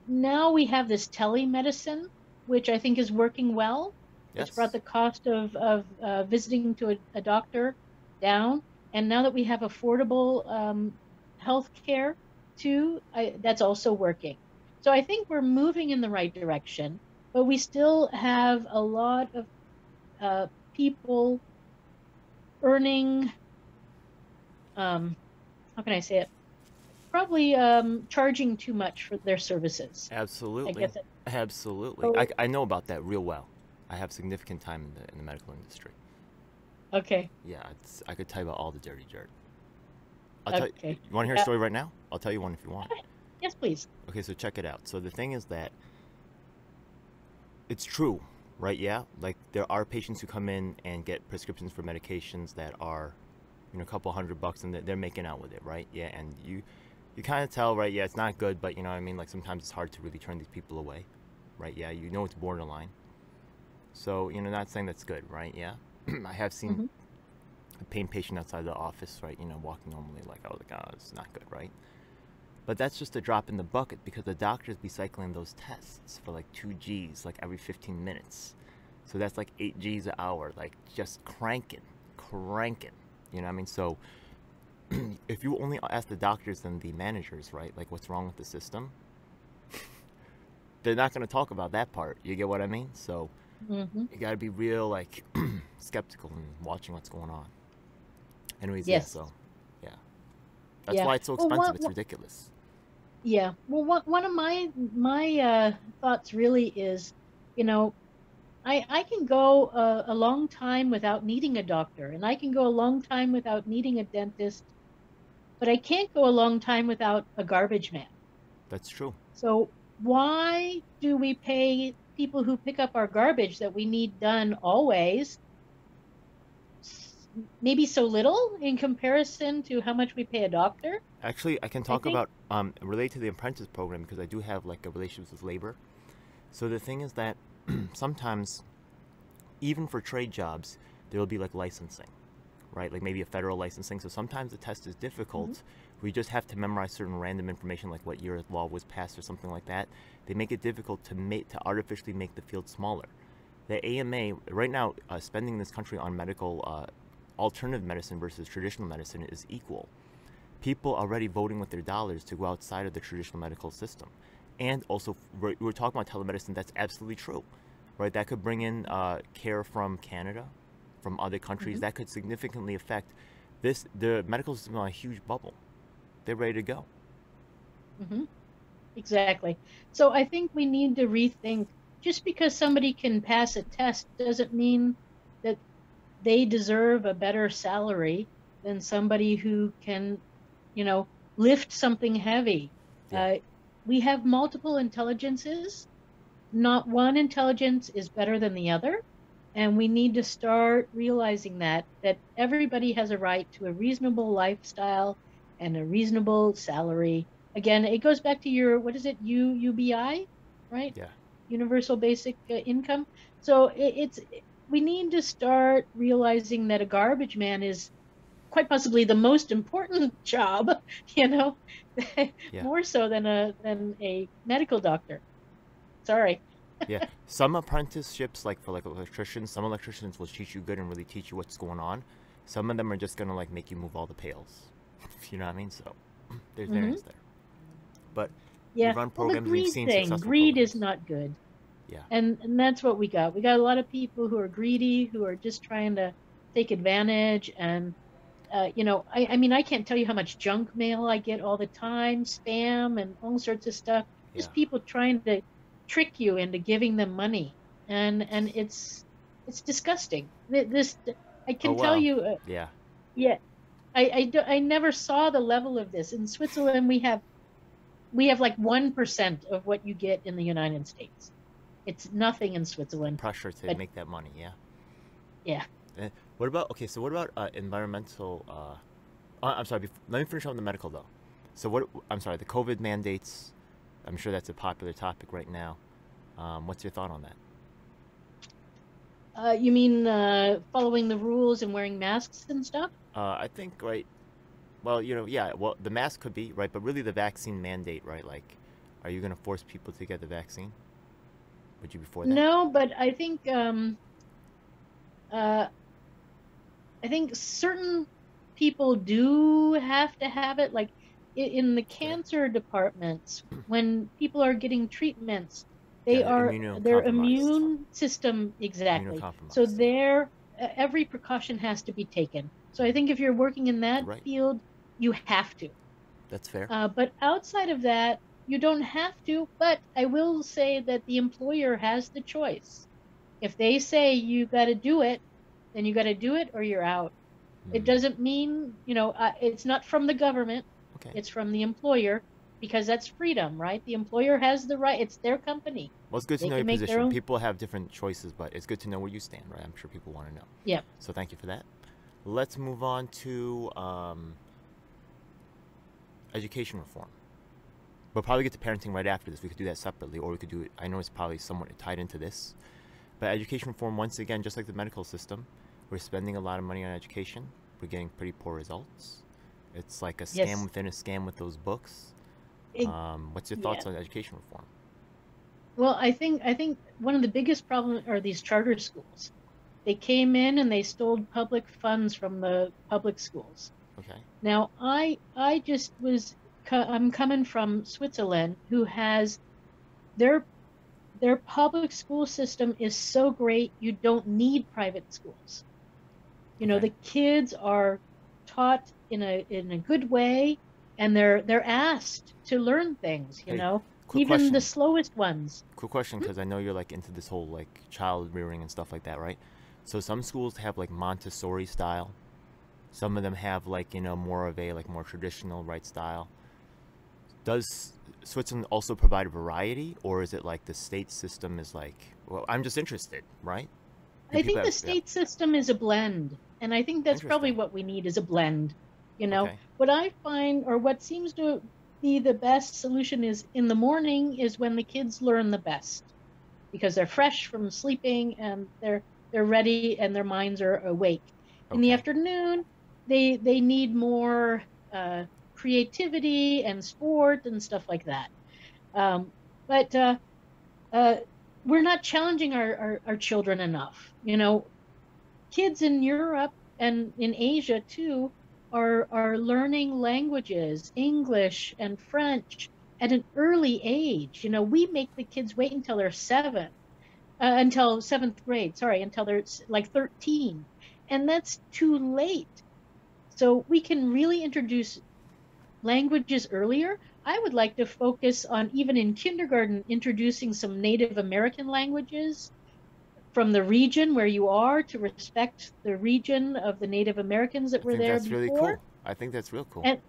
now we have this telemedicine, which I think is working well. Yes. It's brought the cost of visiting to a doctor down. And now that we have affordable health care too, that's also working. So I think we're moving in the right direction, but we still have a lot of people earning, how can I say it? Probably charging too much for their services. Absolutely. Absolutely. So, I know about that real well. I have significant time in the medical industry. okay. Yeah, I could tell you about all the dirty dirt. Okay. You want to hear a story right now? I'll tell you one if you want. Yes, please. Okay, so check it out. So the thing is that it's true, right? Yeah, like there are patients who come in and get prescriptions for medications that are, a couple $100 and they're making out with it, right? Yeah, and you kind of tell, right? Yeah, it's not good, but you know what I mean? Like sometimes it's hard to really turn these people away, right? Yeah, it's borderline. So, not saying that's good, right? Yeah. I have seen a pain patient outside the office, right? Walking normally, like, I was like, oh, it's not good, right? But that's just a drop in the bucket because the doctors be cycling those tests for like 2 Gs, like every 15 minutes. So that's like 8 Gs an hour, like just cranking. You know what I mean? So if you only ask the doctors and the managers, right, like what's wrong with the system, they're not going to talk about that part. You get what I mean? So Hmm. you got to be real, like, skeptical and watching what's going on. Anyways, yeah, Yes. so, yeah. That's Yeah. why it's so Well, expensive. It's ridiculous. yeah. Well, one of my thoughts really is, you know, I can go a long time without needing a doctor, and I can go a long time without needing a dentist, but I can't go a long time without a garbage man. That's true. So why do we pay people who pick up our garbage that we need done always, maybe so little in comparison to how much we pay a doctor? Actually, I can I talk think. about, relate to the apprentice program because I do have, like, a relationship with labor. So the thing is that sometimes, even for trade jobs, there will be, like, licensing, right? Like maybe a federal licensing. So sometimes the test is Mhm. difficult. We just have to memorize certain random information, like what year law was passed or something like that. They make it difficult to artificially make the field smaller. The AMA right now, spending in this country on medical alternative medicine versus traditional medicine is equal. People are already voting with their dollars to go outside of the traditional medical system, and also we're talking about telemedicine. That's absolutely true, right? That could bring in care from Canada, from other countries. Mhm. That could significantly affect this. The medical system is on a huge bubble. They're ready to go. Mhm. Exactly. So I think we need to rethink, just because somebody can pass a test doesn't mean that they deserve a better salary than somebody who can, you know, lift something heavy. Yeah, Uh, we have multiple intelligences. Not one intelligence is better than the other. And we need to start realizing that everybody has a right to a reasonable lifestyle and a reasonable salary. Again, it goes back to your, what is it, UBI, right? yeah, Universal basic income. So we need to start realizing that a garbage man is quite possibly the most important job, you know, yeah, more so than a medical doctor. Sorry. yeah. Some apprenticeships, like for like electricians, some electricians will teach you good and really teach you what's going on. Some of them are just gonna like make you move all the pails. You know what I mean? So there's Hmm. variance there. But we Yeah. run Well, the programs. We've greed seen thing, successful greed is programs. not good. Yeah, And that's what we got. We got a lot of people who are greedy, who are just trying to take advantage. And, I mean, I can't tell you how much junk mail I get all the time, spam and all sorts of stuff. yeah. Just people trying to trick you into giving them money. And it's disgusting. This, I Oh can tell well. you, Yeah. yeah, I never saw the level of this. In Switzerland, we have like 1% of what you get in the United States. It's nothing in The Switzerland, pressure to but make that money. Yeah. yeah. What about okay? So what about environmental? I'm sorry. Let me finish on the medical though. So what? I'm sorry. The COVID mandates. I'm sure that's a popular topic right now. What's your thought on that? You mean following the rules and wearing masks and stuff? I think right. Well, yeah. Well, the mask could be right, but really the vaccine mandate, right? Like, are you going to force people to get the vaccine? Would you be for that? No, but uh, I think certain people do have to have it. Like in the Okay. cancer departments, when people are getting treatments, Yeah, they they're are their immunocompromised. immune system exactly. So Immunocompromised. Yeah. every precaution has to be taken. So I think if you're working in that Right. field, you have to. That's fair. But outside of that, you don't have to. But I will say that the employer has the choice. If they say you got to do it, then you got to do it or you're out. It Hmm. doesn't mean, it's not from the government, Okay. it's from the employer, because that's freedom, right? The employer has the right, it's their company. Well, it's good to They know can your make their position. own. People have different choices, but it's good to know where you stand, right? I'm sure people want to know. Yeah. So thank you for that. Let's move on to education reform. We'll probably get to parenting right after this. We could do that separately, or we could do it. I know it's probably somewhat tied into this. But education reform, once again, just like the medical system, we're spending a lot of money on education. We're getting pretty poor results. It's like a scam Yes. within a scam with those books. It, What's your yeah. thoughts on education reform? Well, I think one of the biggest problems are these charter schools. They came in and they stole public funds from the public schools. Okay. Now, I just was I'm coming from Switzerland, who has their their public school system is so great you don't need private schools. You know, Okay. the kids are taught in a good way, and they're asked to learn things, you Hey, know, quick even the question. slowest ones. Quick question, Hmm? because I know you're like into this whole like child rearing and stuff like that, right? So some schools have like Montessori style. Some of them have like, more of a like more traditional right style. Does Switzerland also provide a variety, or is it like the state system is like? Well, I'm just interested, right? Do I people think the have? Yeah, state system is a blend, and I think that's probably interesting. what we need is a blend. You know, Okay, what I find or what seems to be the best solution is in the morning is when the kids learn the best because they're fresh from sleeping and they're ready and their minds are awake. In the okay. afternoon, they need more creativity and sport and stuff like that. But uh, we're not challenging our children enough. You know, kids in Europe and in Asia too are learning languages, English and French at an early age. You know, we make the kids wait until they're until seventh grade, sorry, until they're like 13. And that's too late. So we can really introduce languages earlier. I would like to focus on, even in kindergarten, introducing some Native American languages from the region where you are to respect the region of the Native Americans that I were think there that's really before. cool. I think that's real cool. And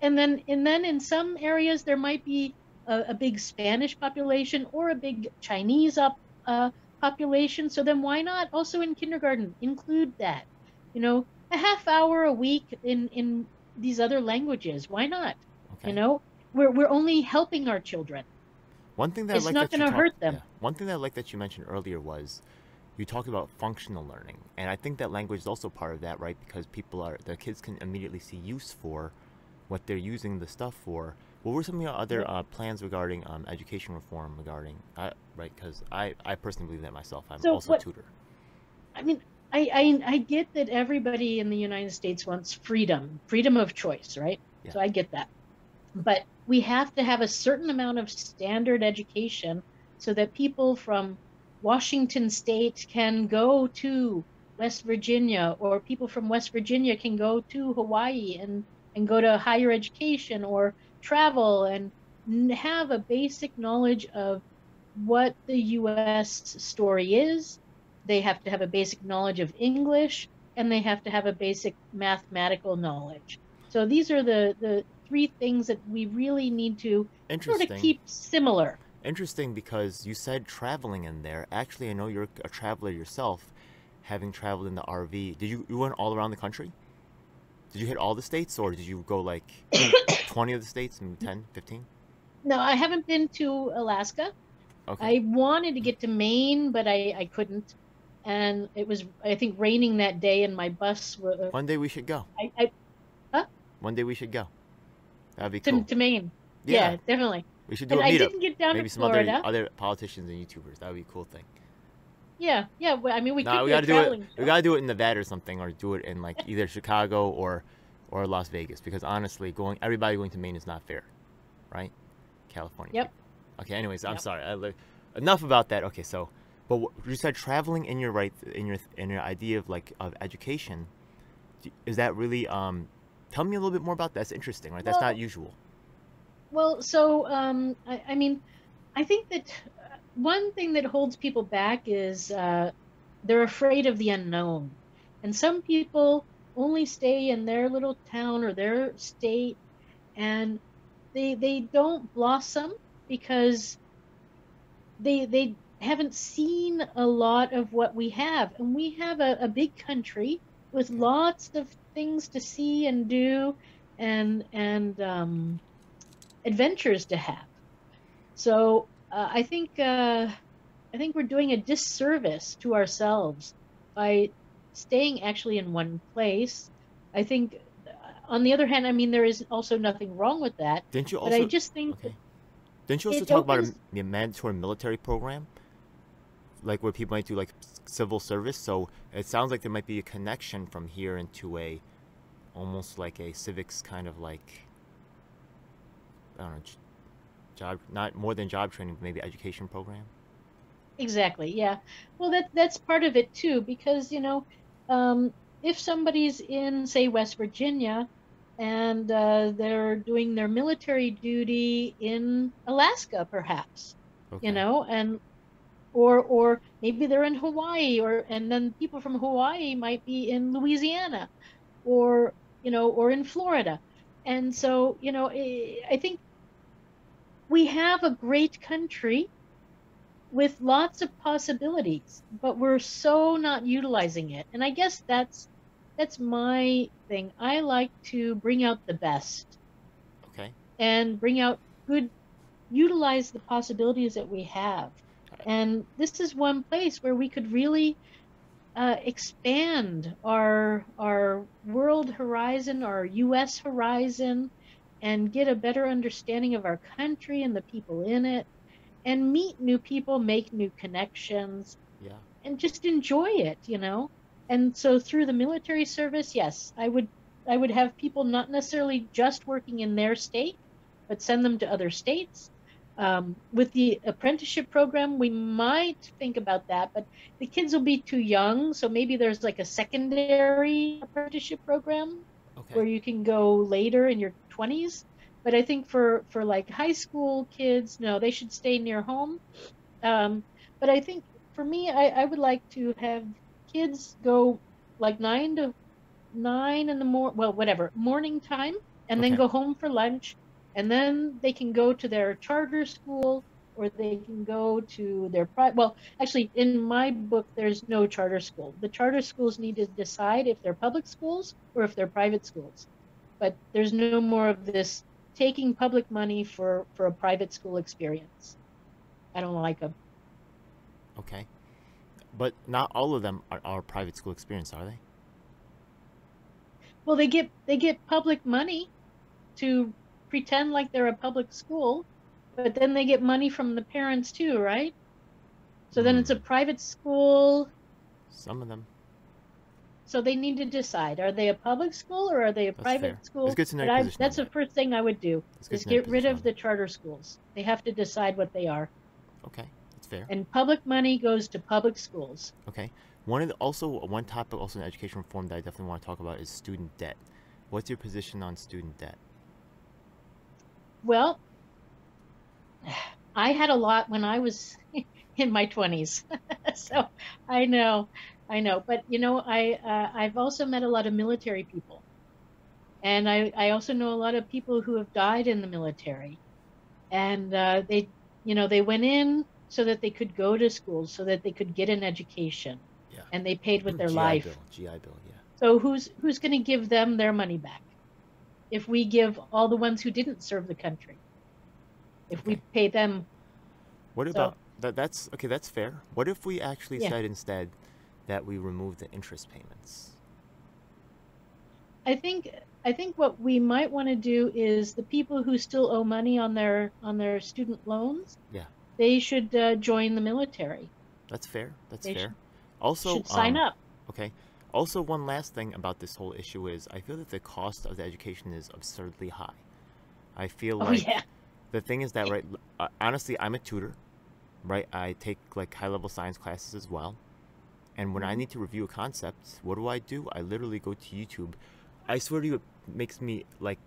and then in some areas there might be a big Spanish population or a big Chinese population. So then why not also in kindergarten include that? You know, a half hour a week in these other languages. Why not? You Okay. know, we're only helping our children. One thing that I It's like not that going you to talked, hurt yeah. them. One thing that I like that you mentioned earlier was you talked about functional learning, and I think that language is also part of that, right? Because the kids can immediately see use for what they're using the stuff for. What were some of your other plans regarding education reform regarding, right? Because I personally believe that myself. I'm So also a what tutor. I mean, I get that everybody in the United States wants freedom of choice, right? Yeah. So I get that. But we have to have a certain amount of standard education so that people from Washington State can go to West Virginia, or people from West Virginia can go to Hawaii and go to higher education or travel and have a basic knowledge of what the US story is. They have to have a basic knowledge of English, and they have to have a basic mathematical knowledge. So these are the three things that we really need to sort of Interesting. keep similar. Interesting because you said traveling in there. Actually, I know you're a traveler yourself, having traveled in the RV. You went all around the country? Did you hit all the states, or did you go like 20 of the states, maybe 10, 15? No, I haven't been to Alaska. Okay. I wanted to get to Maine, but I couldn't. And it was, I think, raining that day, and my bus One day we should go. I huh? One day we should go. That'd be to, cool. to Maine. Yeah, Yeah, definitely. we should do And a I meetup. didn't get down to Maybe some Florida. other politicians and YouTubers. That would be a cool thing. Yeah, yeah. Well, I mean, we Nah, could we do a gotta do it. traveling We show. gotta do it in Nevada or something, or do it in like either Chicago or Las Vegas. Because honestly, everybody going to Maine is not fair, right? California Yep, people. Okay. Anyways, I'm yep. sorry. Enough about that. Okay. So, but you said traveling in your in your idea of like of education. Is that really Tell me a little bit more about that. That's interesting, right? That's not Well, usual. so I mean, I think that one thing that holds people back is they're afraid of the unknown, and some people only stay in their little town or their state, and they don't blossom because they haven't seen a lot of what we have, and we have a big country with Okay. lots of things to see and do, and adventures to have. So I think we're doing a disservice to ourselves by staying actually in one place. I think, on the other hand, I mean, there is also nothing wrong with that, Didn't you but I also? just think that Okay. Didn't you also it talk about opens. a mandatory military program, like where people might do like civil service? So it sounds like there might be a connection from here into almost like a civics kind of like, I don't know, job, not more than job training, but maybe education program. Exactly. Yeah. Well, that's part of it too, because if somebody's in, say, West Virginia, and they're doing their military duty in Alaska, perhaps, Okay. and or maybe they're in Hawaii, and then people from Hawaii might be in Louisiana, or in Florida. And Okay. so, I think we have a great country with lots of possibilities, but we're so not utilizing it. And I guess that's my thing. I like to bring out the best Okay. and bring out good, utilize the possibilities that we have. And this is one place where we could really expand our world horizon, our U.S. horizon, and get a better understanding of our country and the people in it, and meet new people, make new connections, Yeah. and just enjoy it. And so through the military service, yes, I would have people not necessarily just working in their state, but send them to other states. With the apprenticeship program, we might think about that, but the kids will be too young. So maybe there's like a secondary apprenticeship program Okay. where you can go later in your 20s. But I think for like high school kids, no, they should stay near home. Um, but I think for me, I would like to have kids go like 9 in the well, whatever, morning time, and then Okay. go home for lunch. And then they can go to their charter school, or they can go to their well, actually, in my book, there's no charter school. The charter schools need to decide if they're public schools or if they're private schools. But there's no more of this taking public money for a private school experience. I don't like them. Okay. But not all of them are private school experience, are they? Well, they get public money to pretend like they're a public school, but then they get money from the parents too, right? So then it's a Hmm. private school. Some of them. So they need to decide, are they a public school or are they a That's fair. private It's school? good to know But your position on that's the that. first thing I would do, It's good is to know your get rid position on of the that. charter schools. They have to decide what they are. Okay. That's fair. And public money goes to public schools. Okay. One topic also in education reform that I definitely want to talk about is student debt. What's your position on student debt? Well, I had a lot when I was in my 20s. Okay. So I know. But I've also met a lot of military people. And I also know a lot of people who have died in the military. And they went in so that they could go to school, so that they could get an education. And they paid Yeah. with their GI Bill. life. GI Bill. Yeah. So who's going to give them their money back if we give all the ones who didn't serve the country? If we Okay. pay them. What So about that? That's okay. That's fair. What if we actually yeah, said instead that we remove the interest payments? I think I think what we might want to do is the people who still owe money on their student loans, Yeah. they should join the military. That's fair. That's They fair. Also, should sign up. okay. Also, one last thing about this whole issue is I feel that the cost of the education is absurdly high. I feel Oh like yeah. the thing is that, right, honestly, I'm a tutor, right? I take like high-level science classes as well. And when I Mhm. need to review a concept, what do? I literally go to YouTube. I swear to you, it makes me like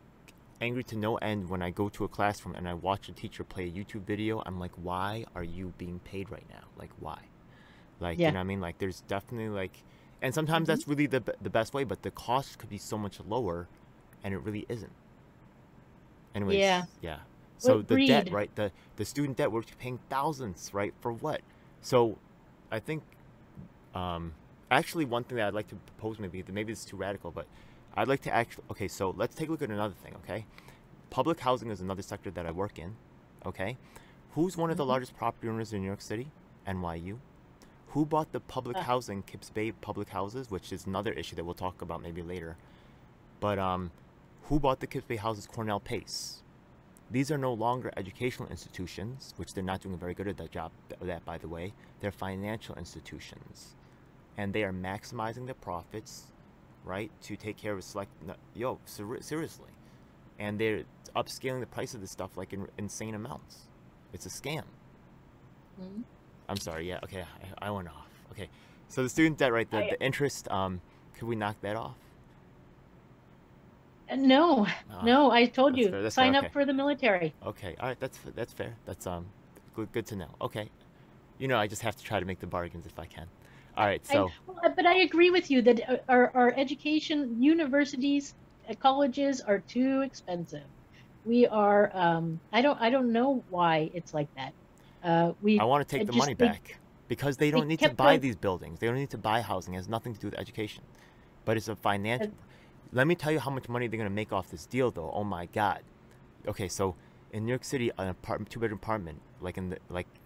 angry to no end when I go to a classroom and I watch a teacher play a YouTube video. I'm like, why are you being paid right now? Like, why? Like, you Yeah. know what I mean? Like, there's definitely like, and sometimes Hmm. that's really the best way, but the cost could be so much lower, and it really isn't. Anyways, Yeah. yeah. Well, So the debt, agreed. right? The student debt, we're paying thousands, right? For what? So I think, actually, one thing that I'd like to propose, maybe it's too radical, but I'd like to actually, okay, so let's take a look at another thing, okay? Public housing is another sector that I work in, okay? Who's one of the Hmm. largest property owners in New York City? NYU. Who bought the public Uh, housing, Kips Bay public houses, which is another issue that we'll talk about maybe later. But who bought the Kips Bay houses? Cornell Pace. These are no longer educational institutions, which they're not doing a very good at that, by the way. They're financial institutions, and they are maximizing their profits right, to take care of a select, seriously. And they're upscaling the price of this stuff like in insane amounts. It's a scam. Mhm. I'm sorry, yeah, okay, I went off. Okay, so the student debt, right, the interest, could we knock that off? No, no, I told you, That's fair, sign okay. up for the military. Okay, all right, that's fair. That's good to know. Okay, I just have to try to make the bargains if I can. All right, so But I agree with you that our education, universities, colleges are too expensive. We are, I don't know why it's like that. I want to take the money back because they don't need to buy these buildings. They don't need to buy housing. It has nothing to do with education, but it's a financial. Let me tell you how much money they're gonna make off this deal, though. Oh my God. Okay, so in New York City, an apartment, 2-bedroom apartment, like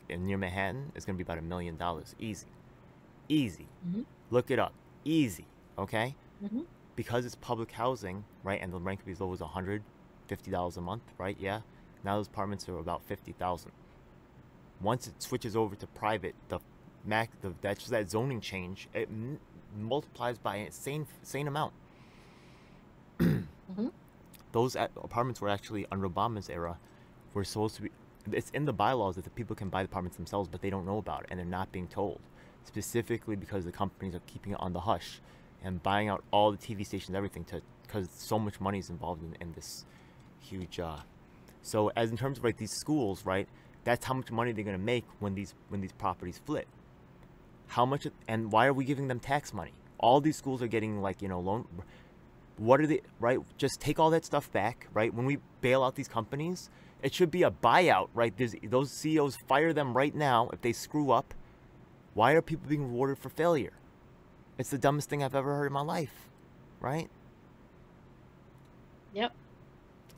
near Manhattan, is gonna be about $1 million, easy. Mm-hmm. Look it up, easy. Okay, Mm-hmm. because it's public housing, right? And the rent could be as low as $150 a month, right? Yeah. Now those apartments are about 50,000. Once it switches over to private, that's just that zoning change. It multiplies by an insane amount. Mm-hmm. Those apartments were actually under Obama's era were supposed to be. It's in the bylaws that the people can buy the apartments themselves, but they don't know about it and they're not being told. Specifically because the companies are keeping it on the hush and buying out all the TV stations, everything, because so much money is involved in this huge. So as in terms of like these schools, right? That's how much money they're gonna make when these properties flip. How much and why are we giving them tax money? All these schools are getting loan. What are they, right? Just take all that stuff back, right? When we bail out these companies, it should be a buyout, right? Those CEOs, fire them right now if they screw up. Why are people being rewarded for failure? It's the dumbest thing I've ever heard in my life, right? Yep.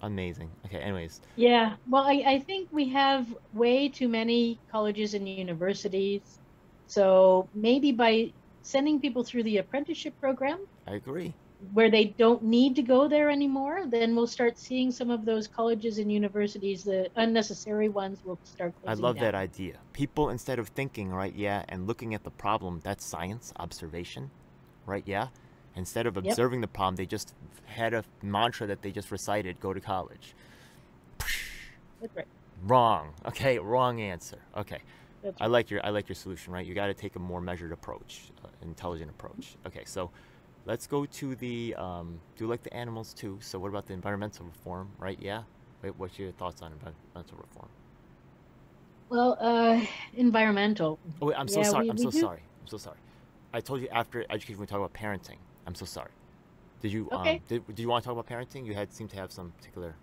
Amazing. Okay, anyways. Yeah. Well, I think we have way too many colleges and universities. So maybe by sending people through the apprenticeship program, I agree. where they don't need to go there anymore, then we'll start seeing some of those colleges and universities, the unnecessary ones, will start closing I love down. that idea. People, instead of thinking, right, yeah, and looking at the problem, that's science, observation, right, yeah? Instead of observing the problem, they just had a mantra that they just recited, go to college. That's right. Wrong. Okay, wrong answer. Okay. That's right. I like your solution, right? You got to take a more measured approach, intelligent approach. Okay, so let's go to the do like the animals too. So what about the environmental reform, right? Yeah. Wait, what's your thoughts on environmental reform? Well, environmental. Oh wait, I'm so sorry. I'm so sorry. I told you after education we talk about parenting. I'm so sorry. Did you did you want to talk about parenting? You seemed to have some particular.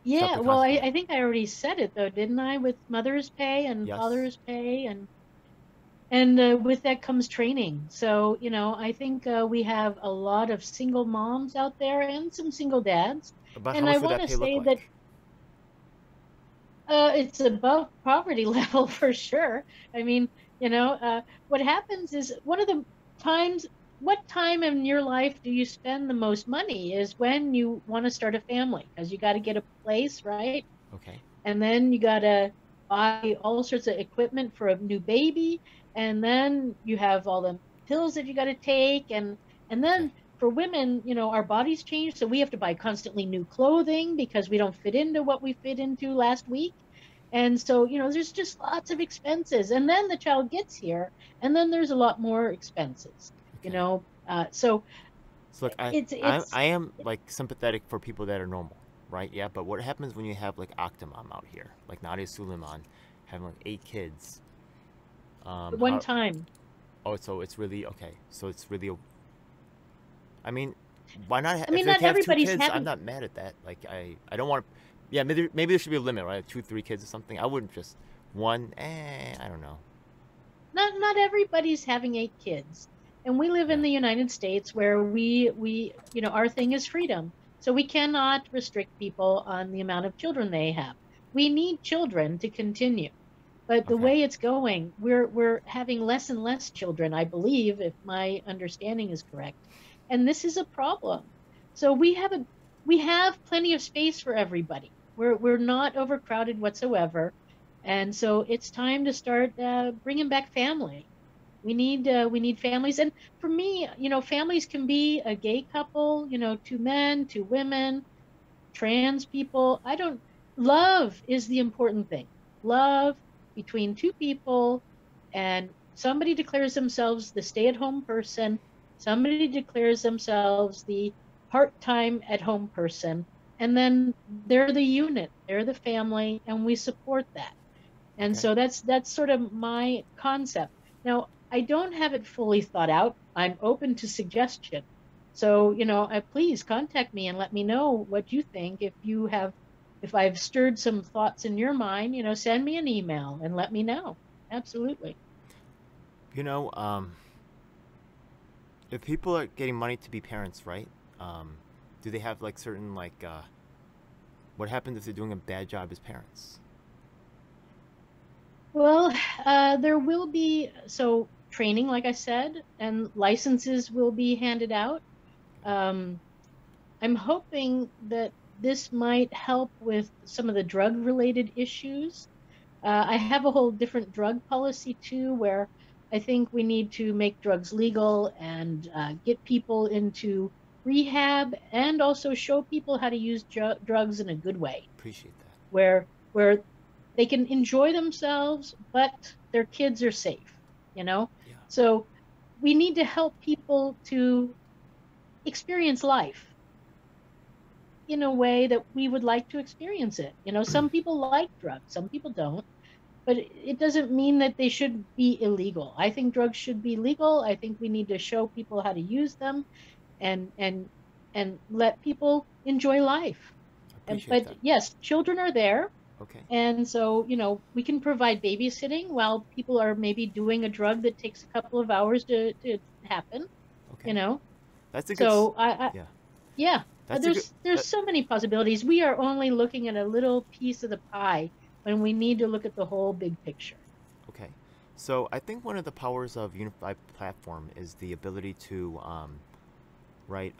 Yeah, well, I think I already said it though, didn't I? With mother's pay and father's pay, and with that comes training. So I think we have a lot of single moms out there and some single dads. But and how much I would want that to pay say look like? that it's above poverty level for sure. I mean, what happens is one of the times. What time in your life do you spend the most money is when you want to start a family, because you got to get a place, right? Okay. And then you got to buy all sorts of equipment for a new baby, and then you have all the pills that you got to take, and then for women, our bodies change, so we have to buy constantly new clothing because we don't fit into what we fit into last week. And so, there's just lots of expenses, and then the child gets here, and then there's a lot more expenses. So look, I am like sympathetic for people that are normal, right? Yeah, but what happens when you have like Octomom out here, like Nadia Suleiman, having like 8 kids? One time. Oh, so it's really okay. So it's really. I mean, why not? I mean, not everybody's 2 kids, having. I'm not mad at that. Like I don't want to. Yeah, maybe there should be a limit, right? 2, 3 kids or something. I wouldn't just one. I don't know. Not everybody's having 8 kids. And we live in the United States where we our thing is freedom. So we cannot restrict people on the amount of children they have. We need children to continue. But the way it's going, we're having less and less children, I believe, if my understanding is correct. And this is a problem. So we have plenty of space for everybody. We're not overcrowded whatsoever. And so it's time to start bringing back family. We need families. And for me, families can be a gay couple, two men, two women, trans people. I don't, love is the important thing. Love between two people, and somebody declares themselves the stay-at-home person, somebody declares themselves the part-time at-home person, and then they're the unit, they're the family, and we support that. And Okay. so that's sort of my concept. Now, I don't have it fully thought out. I'm open to suggestion. So, please contact me and let me know what you think. If I've stirred some thoughts in your mind, send me an email and let me know. Absolutely. You know, if people are getting money to be parents, right? Um, do they have like certain like what happens if they're doing a bad job as parents? Well, there will be, so training, like I said, and licenses will be handed out. Um, I'm hoping that this might help with some of the drug related issues. I have a whole different drug policy too, where I think we need to make drugs legal and get people into rehab, and also show people how to use drugs in a good way, Appreciate that. where they can enjoy themselves, but their kids are safe, you know? Yeah. So we need to help people to experience life in a way that we would like to experience it. Some people like drugs, some people don't, but it doesn't mean that they should be illegal. I think drugs should be legal. I think we need to show people how to use them, and let people enjoy life. Appreciate But that. yes, children are there. Okay. And so, we can provide babysitting while people are maybe doing a drug that takes a couple of hours to happen, you Okay. know? That's a good. So Yeah. yeah, That's a good. there's so many possibilities. We are only looking at a little piece of the pie when we need to look at the whole big picture. Okay. So I think one of the powers of unified platform is the ability to, right,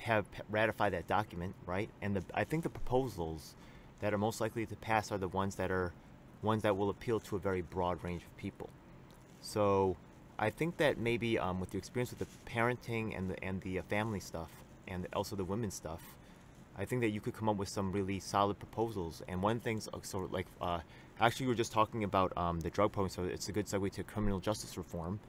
have ratify that document, right? And I think the proposals that are most likely to pass are the ones that will appeal to a very broad range of people. So I think that maybe with your experience with the parenting and the family stuff and also the women's stuff, I think that you could come up with some really solid proposals. And one thing's so like actually we were just talking about the drug program, so it's a good segue to criminal justice reform.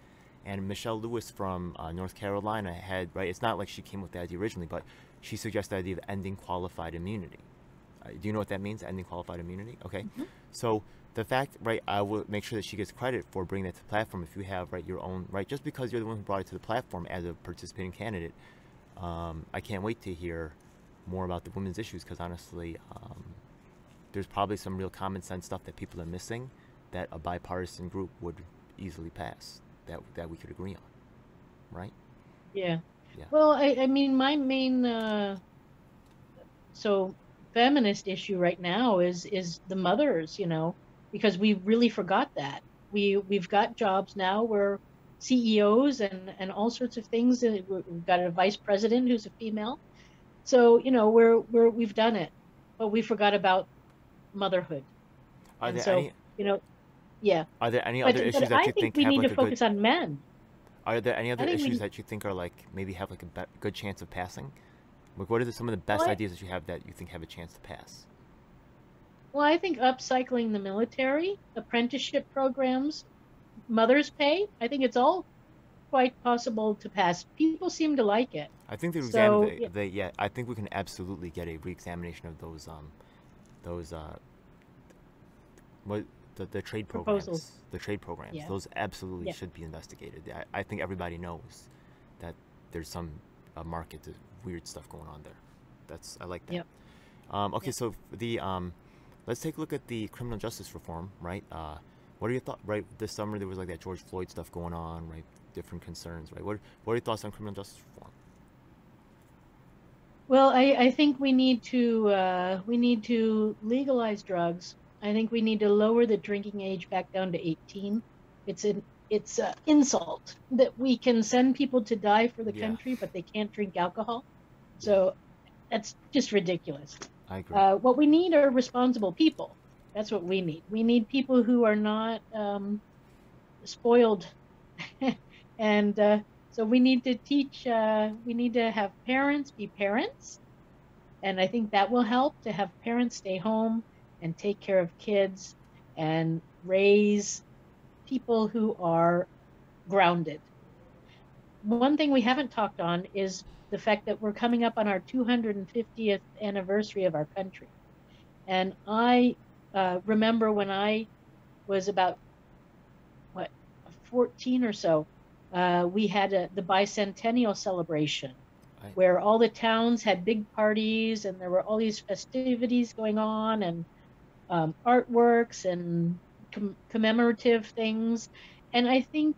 And Michelle Lewis from North Carolina had, right, it's not like she came with the idea originally, but she suggested the idea of ending qualified immunity. Do you know what that means, ending qualified immunity? Okay. Mm-hmm. So the fact, right, I will make sure that she gets credit for bringing that to the platform if you have, right, your own, right, just because you're the one who brought it to the platform as a participating candidate. I can't wait to hear more about the women's issues because honestly, there's probably some real common sense stuff that people are missing that a bipartisan group would easily pass that we could agree on, right? Yeah. Yeah. Well, I mean, my main so feminist issue right now is the mothers, because we really forgot that. We've got jobs now where CEOs and all sorts of things. We've got a vice president who's a female. So, we've done it, but we forgot about motherhood. Are And there so, any yeah. are there any But other issues but that I you think think we have need like to a good focus on men. are there any I other think issues we that you think are like maybe have like a good chance of passing? Like what are some of the well, best I, ideas that you have that you think have a chance to pass? well, I think upcycling the military, apprenticeship programs, mother's pay, I think it's all quite possible to pass. People seem to like it. I think the exam So, yeah, they yeah, I think we can absolutely get a re-examination of those what the trade proposals. programs, Yeah. those absolutely Yeah. should be investigated. I think everybody knows that there's some market to weird stuff going on there. I like that. Yep. Okay, Yep. so let's take a look at the criminal justice reform, right? What are your thoughts? Right, this summer there was like that George Floyd stuff going on, right? Different concerns, right? What are your thoughts on criminal justice reform? Well, I think we need to legalize drugs. I think we need to lower the drinking age back down to 18. It's an insult that we can send people to die for the Yeah, country, but they can't drink alcohol. yeah, So that's just ridiculous. I agree. What we need are responsible people. That's what we need. We need people who are not spoiled, and so we need to teach. We need to have parents be parents, and I think that will help to have parents stay home and take care of kids and raise people who are grounded. One thing we haven't talked on is the fact that we're coming up on our 250th anniversary of our country. And I remember when I was about, 14 or so, we had the bicentennial celebration where all the towns had big parties and there were all these festivities going on and artworks and commemorative things. And I think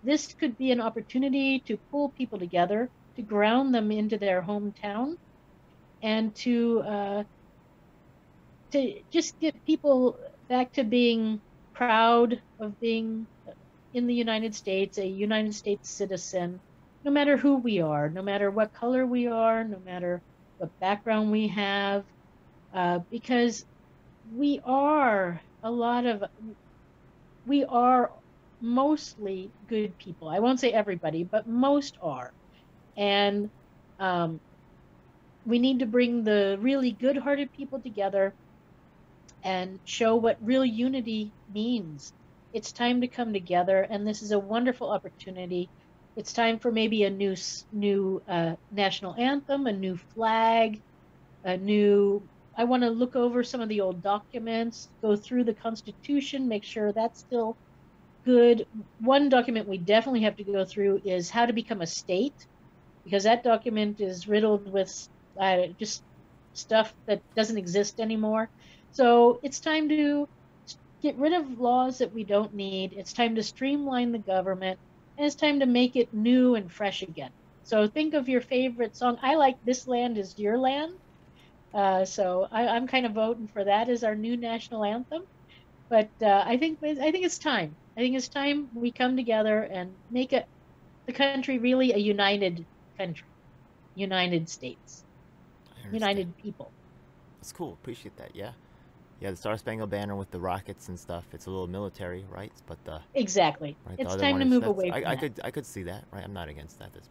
this could be an opportunity to pull people together, to ground them into their hometown, and to just get people back to being proud of being in the United States, a United States citizen, no matter who we are, no matter what color we are, no matter what background we have, because we are mostly good people. I won't say everybody, but most are. And we need to bring the really good-hearted people together and show what real unity means. It's time to come together, and this is a wonderful opportunity. It's time for maybe a new national anthem, a new flag, I want to look over some of the old documents, go through the Constitution, make sure that's still good. One document we definitely have to go through is how to become a state, because that document is riddled with just stuff that doesn't exist anymore. So it's time to get rid of laws that we don't need. It's time to streamline the government, and it's time to make it new and fresh again. So think of your favorite song. I like "This Land Is Your Land." So I'm kind of voting for that as our new national anthem. But I think it's time. I think it's time we come together and make the country really a united country, United States, united people. That's cool. Appreciate that. Yeah. Yeah, the Star Spangled Banner with the rockets and stuff. It's a little military, right? But exactly. Right, it's time to move away from that. I could see that. Right. I'm not against that. That's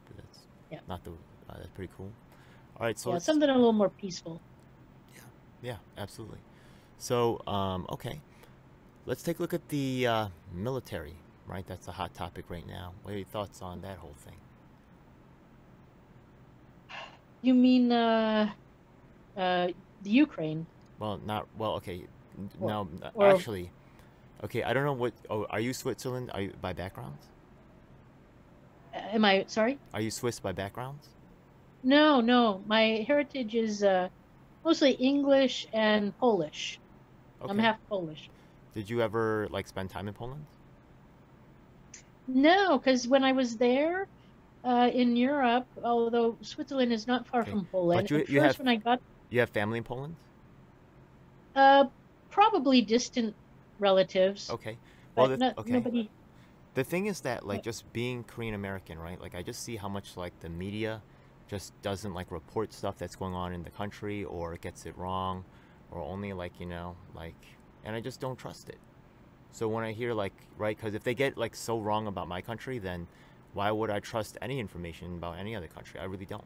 yeah. Not the. That's pretty cool. All right. So something a little more peaceful. Yeah. Yeah. Absolutely. So okay, let's take a look at the military. Right. That's a hot topic right now. What are your thoughts on that whole thing? You mean the Ukraine? Well, okay. No, or, actually, okay. I don't know what. Oh, are you Switzerland? Are you by background? Am I sorry? Are you Swiss by background? No. My heritage is mostly English and Polish. Okay. I'm half Polish. Did you ever spend time in Poland? No, because when I was there in Europe, although Switzerland is not far from Poland, but you have family in Poland? Probably distant relatives. Okay. Well, okay. Nobody. The thing is that just being Korean American, right? I just see how much the media just doesn't report stuff that's going on in the country, or it gets it wrong, or only and I just don't trust it. So when I hear right, because if they get so wrong about my country, then why would I trust any information about any other country? I really don't.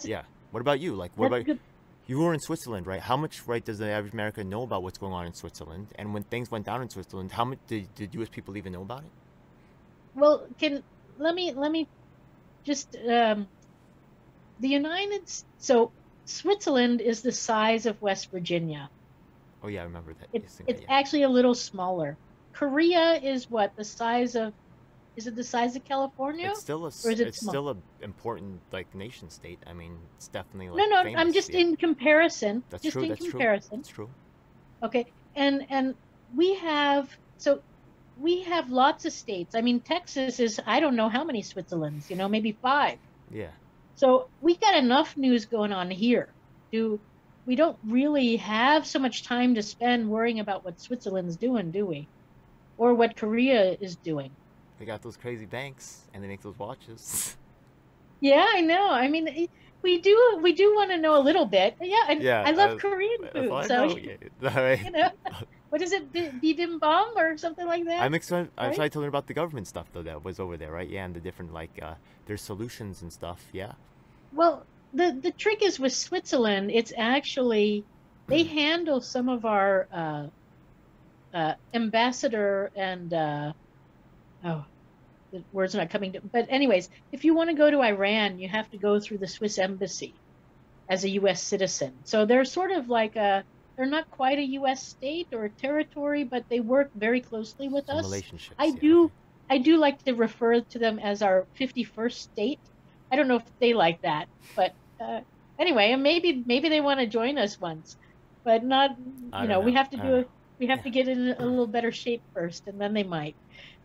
Yeah. What about you? What about good. You were in Switzerland, right? How much, does the average American know about what's going on in Switzerland? And when things went down in Switzerland, how much did U.S. people even know about it? Well, let me just so Switzerland is the size of West Virginia. Oh yeah, I remember that. It's actually a little smaller. Korea is what, the size of? Is it the size of California? It's still still an important nation state. I mean, it's definitely no. famous. I'm just in comparison. That's just true. in That's comparison. True. That's true. Okay, and we have lots of states. I mean, Texas is, I don't know how many Switzerlands. Maybe 5. Yeah. So we got enough news going on here. We don't really have so much time to spend worrying about what Switzerland's doing, do we? Or what Korea is doing. They got those crazy banks, and they make those watches. Yeah, I know. I mean, we do want to know a little bit. Yeah, I love Korean food. So, right. what is it, bibimbap or something like that? I'm excited. I'm Right? excited to learn about the government stuff though that was over there, right? Yeah, and the different their solutions and stuff. Yeah. Well, the trick is with Switzerland, it's actually they handle some of our ambassador and oh, the word's not coming to. But anyways, if you want to go to Iran, you have to go through the Swiss embassy as a U.S. citizen. So they're sort of like they're not quite a U.S. state or a territory, but they work very closely with Some us. relationships. I Yeah. do, Okay. I do like to refer to them as our 51st state. I don't know if they like that, but anyway, and maybe they want to join us once, but not, I you don't know, we know. have to I do don't it. know. We have Yeah. to get in a little better shape first, and then they might.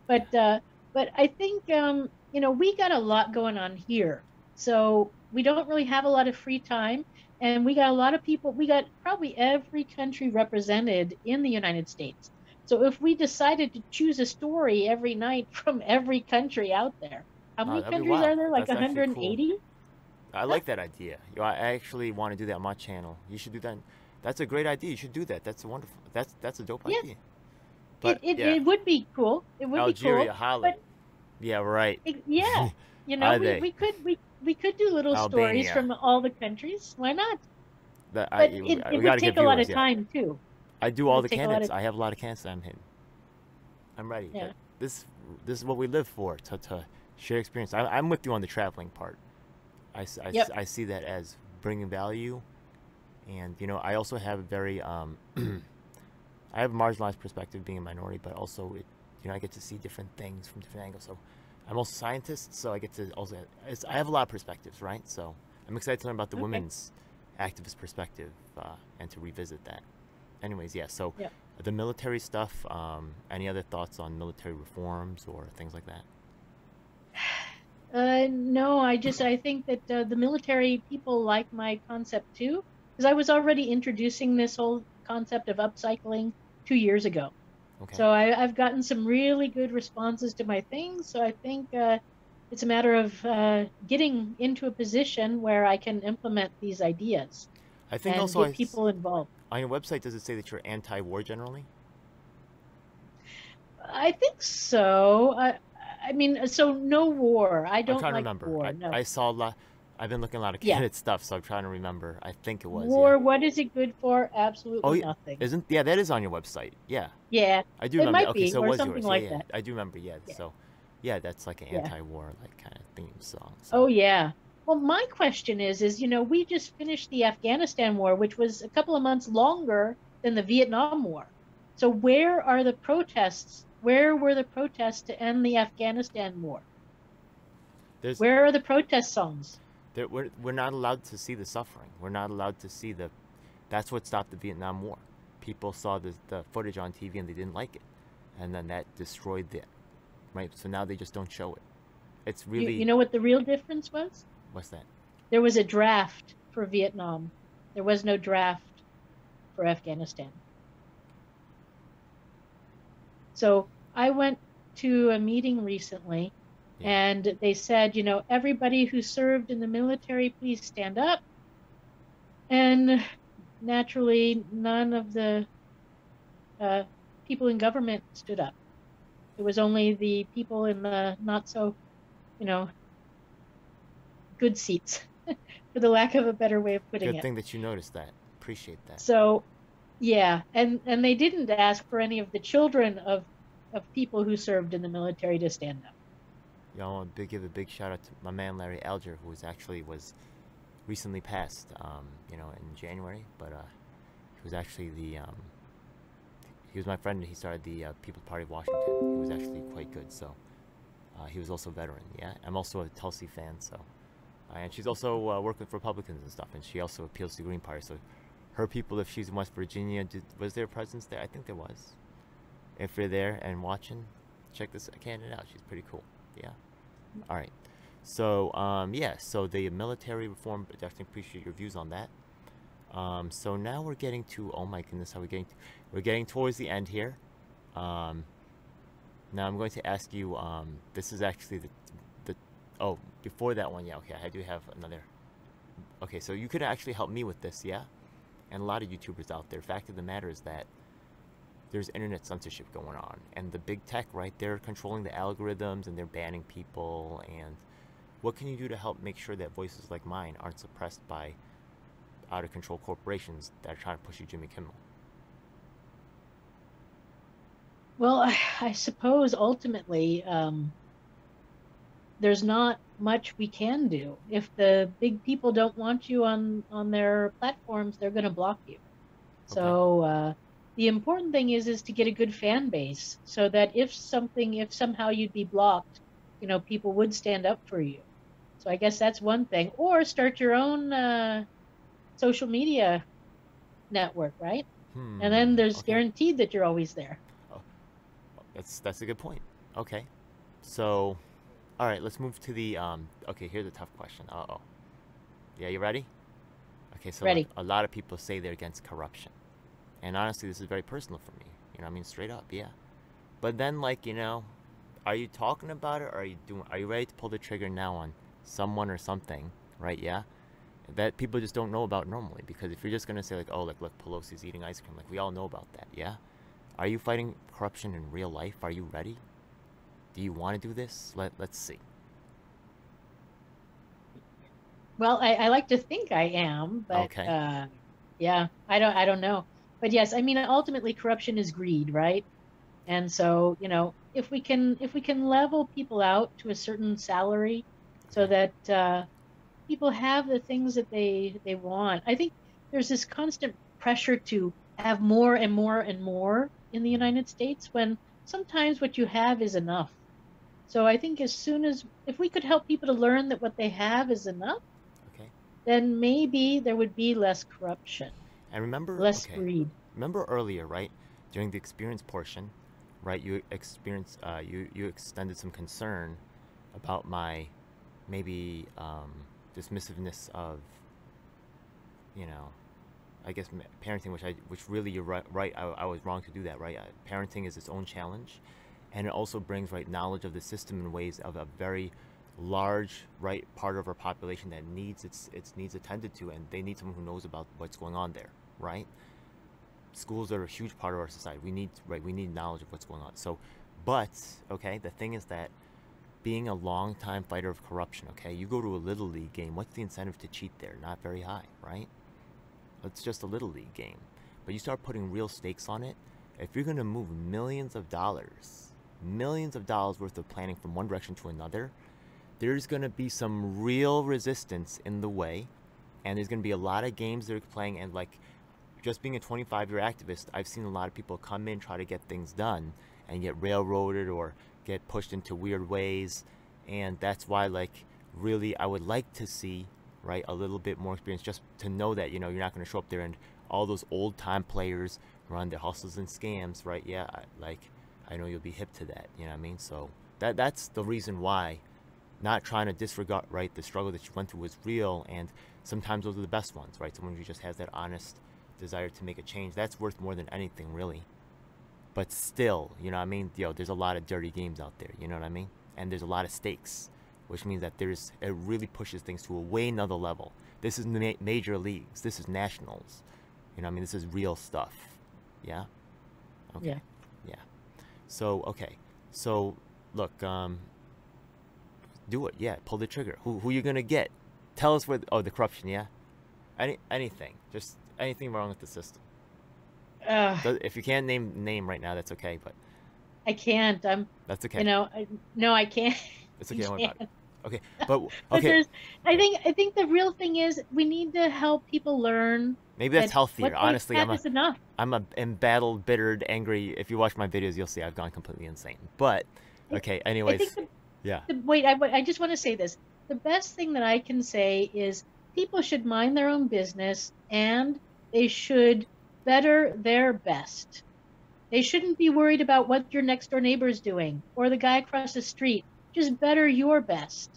Yeah. But I think you know, we got a lot going on here, so we don't really have a lot of free time, and we got a lot of people. We got probably every country represented in the United States. So if we decided to choose a story every night from every country out there, how Oh, many that'd be countries wild. are there? Like That's actually cool. 180? I like that idea. You know, I actually want to do that on my channel. You should do that. That's a great idea. You should do that. That's a wonderful. That's a dope Yeah, idea. But yeah, it would be cool. It would be Algeria, cool. holla. But Yeah, right. yeah, you know, Are they? we could do little stories Albania. from all the countries. Why not? That But we it got would to get take a lot viewers. of Yeah, time too. I do It all would the take a lot candidates. of I have a lot of candidates I'm hitting. I'm ready. yeah. This is what we live for, to share experience. I'm with you on the traveling part. Yep. I see that as bringing value, and you know I also have a very I have a marginalized perspective being a minority, but also you know I get to see different things from different angles. So I'm also a scientist, so I get to also I have a lot of perspectives, right? So I'm excited to learn about the Okay. women's activist perspective and to revisit that. Anyways, yeah. So Yep. the military stuff. Any other thoughts on military reforms or things like that? No, I think that the military people like my concept too, because I was already introducing this whole concept of upcycling 2 years ago. Okay. So I've gotten some really good responses to my things. So I think it's a matter of getting into a position where I can implement these ideas I think and also get people involved. on your website does it say that you're anti-war generally? I think so. I mean, so no war. I I'm don't trying to like remember. war. No. I saw a lot. I've been looking at a lot of Yeah. candidate stuff, so I'm trying to remember. I think it was, yeah. War, what is it good for? Oh, Absolutely nothing. isn't, yeah, that is on your website. Yeah, Yeah, I do it remember. might Okay, be, so it or was something yours. like Yeah, yeah, that. I do remember. Yeah, Yeah. so yeah, that's like an Yeah. anti-war like kind of theme song. Oh So yeah. Well, my question is, you know, we just finished the Afghanistan war, which was a couple of months longer than the Vietnam War. So where are the protests? Where were the protests to end the Afghanistan war? there's Where are the protest songs? we're not allowed to see the suffering. We're not allowed to see the. That's what stopped the Vietnam War. People saw the footage on TV and they didn't like it, and then that destroyed the. Right, so now they just don't show it. It's really You know what the real difference was? what's that? There was a draft for Vietnam. There was no draft for Afghanistan. So I went to a meeting recently, Yeah. and they said, you know, everybody who served in the military, please stand up. And naturally, none of the people in government stood up. It was only the people in the not so, you know, good seats, for the lack of a better way of putting Good it. thing that you noticed that. Appreciate that. So, yeah, and they didn't ask for any of the children of people who served in the military to stand up. You know, I want to give a big shout out to my man Larry Alger, who was recently passed, you know, in January. But he was actually he was my friend. And he started the People's Party of Washington. He was actually quite good. So he was also a veteran. Yeah, I'm also a Tulsi fan. So and she's also worked with Republicans and stuff, and she also appeals to the Green Party. So her people, if she's in West Virginia, was there a presence there? I think there was. If you're there and watching, check this candidate out. She's pretty cool. Yeah. All right. So yeah. So the military reform. I definitely appreciate your views on that. So now we're getting to. Oh my goodness, how are we getting? We're getting towards the end here. Now I'm going to ask you. This is actually the. Oh, before that one, yeah. Okay, I do have another. Okay, so you could actually help me with this, yeah. And a lot of YouTubers out there. Fact of the matter is that there's internet censorship going on, and the big tech, right? They're controlling the algorithms and they're banning people. And what can you do to help make sure that voices like mine aren't suppressed by out of control corporations that are trying to push you Jimmy Kimmel? Well, I suppose ultimately, there's not much we can do. If the big people don't want you on their platforms, they're going to block you. Okay. So the important thing is to get a good fan base, so that if somehow you'd be blocked, people would stand up for you. So I guess that's one thing. Or start your own social media network, right? And then there's Okay. guaranteed that you're always there. Oh, that's a good point. Okay. So, all right, let's move to the okay, here's a tough question. Uh-oh. Yeah, you ready? Okay, so Ready. a lot of people say they're against corruption. And honestly, this is very personal for me. I mean, straight up, yeah. But then, like, are you talking about it, or are you ready to pull the trigger now on someone or something, right? Yeah, that people just don't know about normally. Because if you're just gonna say like, oh, like, look, Pelosi's eating ice cream, like, we all know about that, yeah. Are you fighting corruption in real life? Are you ready? Do you want to do this? Let's see. Well, I like to think I am, but Okay. yeah, I don't know. But yes, I mean, ultimately corruption is greed, right? And so, if we can level people out to a certain salary so Okay. that people have the things that they want. I think there's this constant pressure to have more and more and more in the United States, when sometimes what you have is enough. So I think if we could help people to learn that what they have is enough, Okay. then maybe there would be less corruption, And remember, less okay, greed. remember earlier, right? During the experience portion, right? You extended some concern about my maybe dismissiveness of, you know, I guess parenting, which really you're right. I was wrong to do that, right? Parenting is its own challenge, and it also brings right knowledge of the system in ways of a very large right part of our population that needs its needs attended to, and they need someone who knows about what's going on there, right? Schools are a huge part of our society. We need knowledge of what's going on. So, but okay, the thing is that being a long-time fighter of corruption, okay, you go to a little league game. What's the incentive to cheat there? Not very high, right? It's just a little league game. But you start putting real stakes on it. If you're going to move millions of dollars worth of planning from one direction to another, there's going to be some real resistance in the way, and there's going to be a lot of games they're playing. And like, just being a 25-year activist, I've seen a lot of people come in, try to get things done, and get railroaded or get pushed into weird ways. And that's why, like, really, I would like to see, right, a little bit more experience, just to know that, you're not going to show up there and all those old-time players run their hustles and scams, right? Yeah, I know you'll be hip to that, you know what I mean? So that's the reason why, not trying to disregard, right, the struggle that you went through was real, and sometimes those are the best ones, right? Someone who just has that honest desire to make a change. That's worth more than anything, really. But still, you know what I mean? There's a lot of dirty games out there, you know what I mean? And there's a lot of stakes, which means that it really pushes things to a way another level. This is major leagues. This is nationals. You know what I mean? This is real stuff. Yeah? Okay. Yeah. Yeah. So, okay. So, look, do it. Yeah, pull the trigger. Who you gonna get? Tell us the corruption, yeah? Anything. Just anything wrong with the system. If you can't name right now, that's okay, but I can't. that's okay. No, I can't. It's okay, I don't worry about it. can't. Okay, But okay. I think the real thing is we need to help people learn Maybe that's that healthier. what they Honestly, have is enough. I'm a embattled, bittered, angry. If you watch my videos, you'll see I've gone completely insane. But okay, I anyways, think yeah. wait, I just want to say this. The best thing that I can say is people should mind their own business, and they should better their best. They shouldn't be worried about what your next door neighbor is doing or the guy across the street. Just better your best.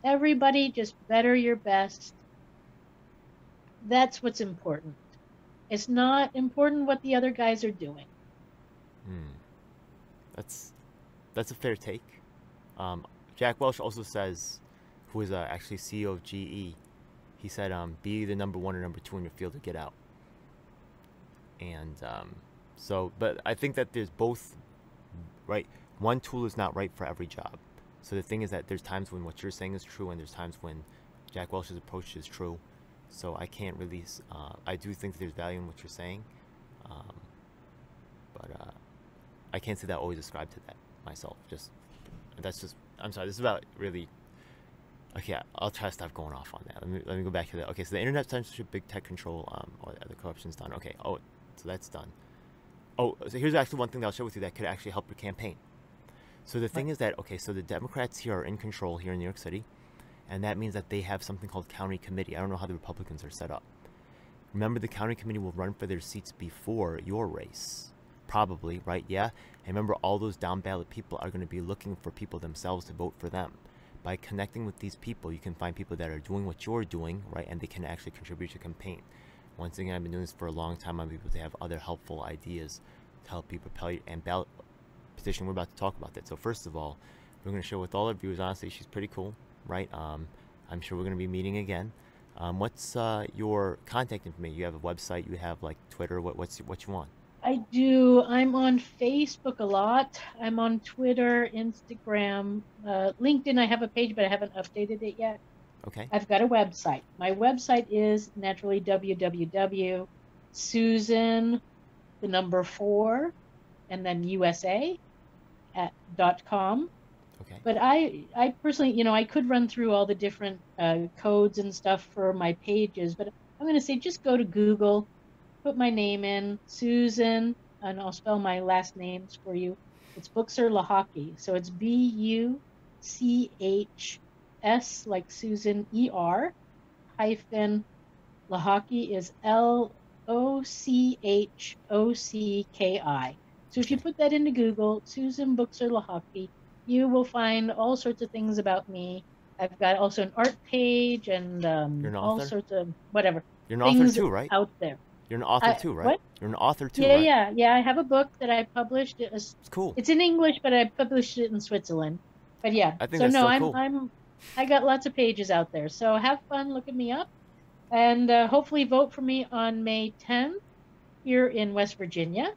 Everybody just better your best. That's what's important. It's not important what the other guys are doing. That's a fair take. Jack Welch also says, who is actually CEO of GE, he said, be the number one or number two in your field to get out. And So, but I think that there's both, right? One tool is not right for every job. So the thing is that there's times when what you're saying is true, and there's times when Jack Welch's approach is true. So I can't really. I do think that there's value in what you're saying, um, but I can't say that I always ascribe to that myself. That's just. I'm sorry. This is about really. Okay, I'll try to stop going off on that. Let me go back to that. Okay, so the internet censorship, big tech control, or the corruption's done. Okay. Oh, so that's done. Oh, so here's actually one thing that I'll share with you that could actually help your campaign. So the thing is that, okay, so the Democrats here are in control here in New York City, and that means that they have something called county committee. I don't know how the Republicans are set up. Remember, the county committee will run for their seats before your race. Probably, right? Yeah? And remember, all those down ballot people are going to be looking for people themselves to vote for them. By connecting with these people, you can find people that are doing what you're doing, right? And they can actually contribute to your campaign. Once again, I've been doing this for a long time. I'm able to have other helpful ideas to help you propel you and ballot petition. We're about to talk about that. So first of all, we're going to share with all our viewers. Honestly, she's pretty cool, right? I'm sure we're going to be meeting again. What's your contact information? You have a website. You have like Twitter. What you want? I do. I'm on Facebook a lot. I'm on Twitter, Instagram, LinkedIn. I have a page, but I haven't updated it yet. Okay. I've got a website. My website is naturally www.susan, the number 4, and then USA.com. Okay. But I personally, I could run through all the different codes and stuff for my pages, but I'm going to say just go to Google, put my name in, Susan, and I'll spell my last names for you. It's Buchser-Lochocki. So it's Buchs like Susan, ER, hyphen, Lochocki is LOCHOCKI. So if you put that into Google, Susan Buchser-Lochocki, you will find all sorts of things about me. I've got also an art page and all sorts of whatever. You're an author too, right? Out there. You're an author too, right? What? You're an author too, yeah, right? Yeah. I have a book that I published. It's cool. It's in English, but I published it in Switzerland. But yeah, I think so. No, cool. I got lots of pages out there. So have fun looking me up, and hopefully vote for me on May 10th here in West Virginia.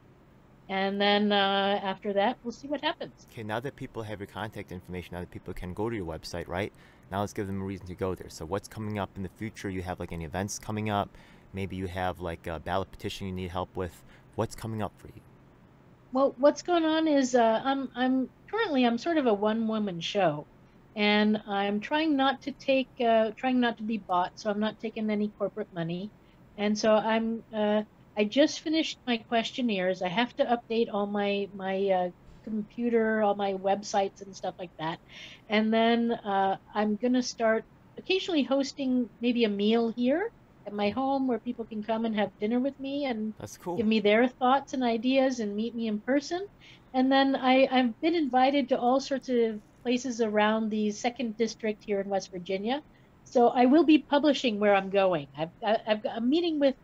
And then after that, we'll see what happens. Okay, now that people have your contact information, now that people can go to your website, right? Now let's give them a reason to go there. So what's coming up in the future? You have like any events coming up? Maybe you have like a ballot petition you need help with. What's coming up for you? Well, what's going on is I'm currently sort of a one-woman show, and I'm trying not to be bought, so I'm not taking any corporate money, and so I just finished my questionnaires. I have to update all my computer, all my websites and stuff like that. And then I'm going to start occasionally hosting maybe a meal here at my home where people can come and have dinner with me and That's cool. give me their thoughts and ideas and meet me in person. And then I've been invited to all sorts of places around the 2nd District here in West Virginia. So I will be publishing where I'm going. I've got a meeting with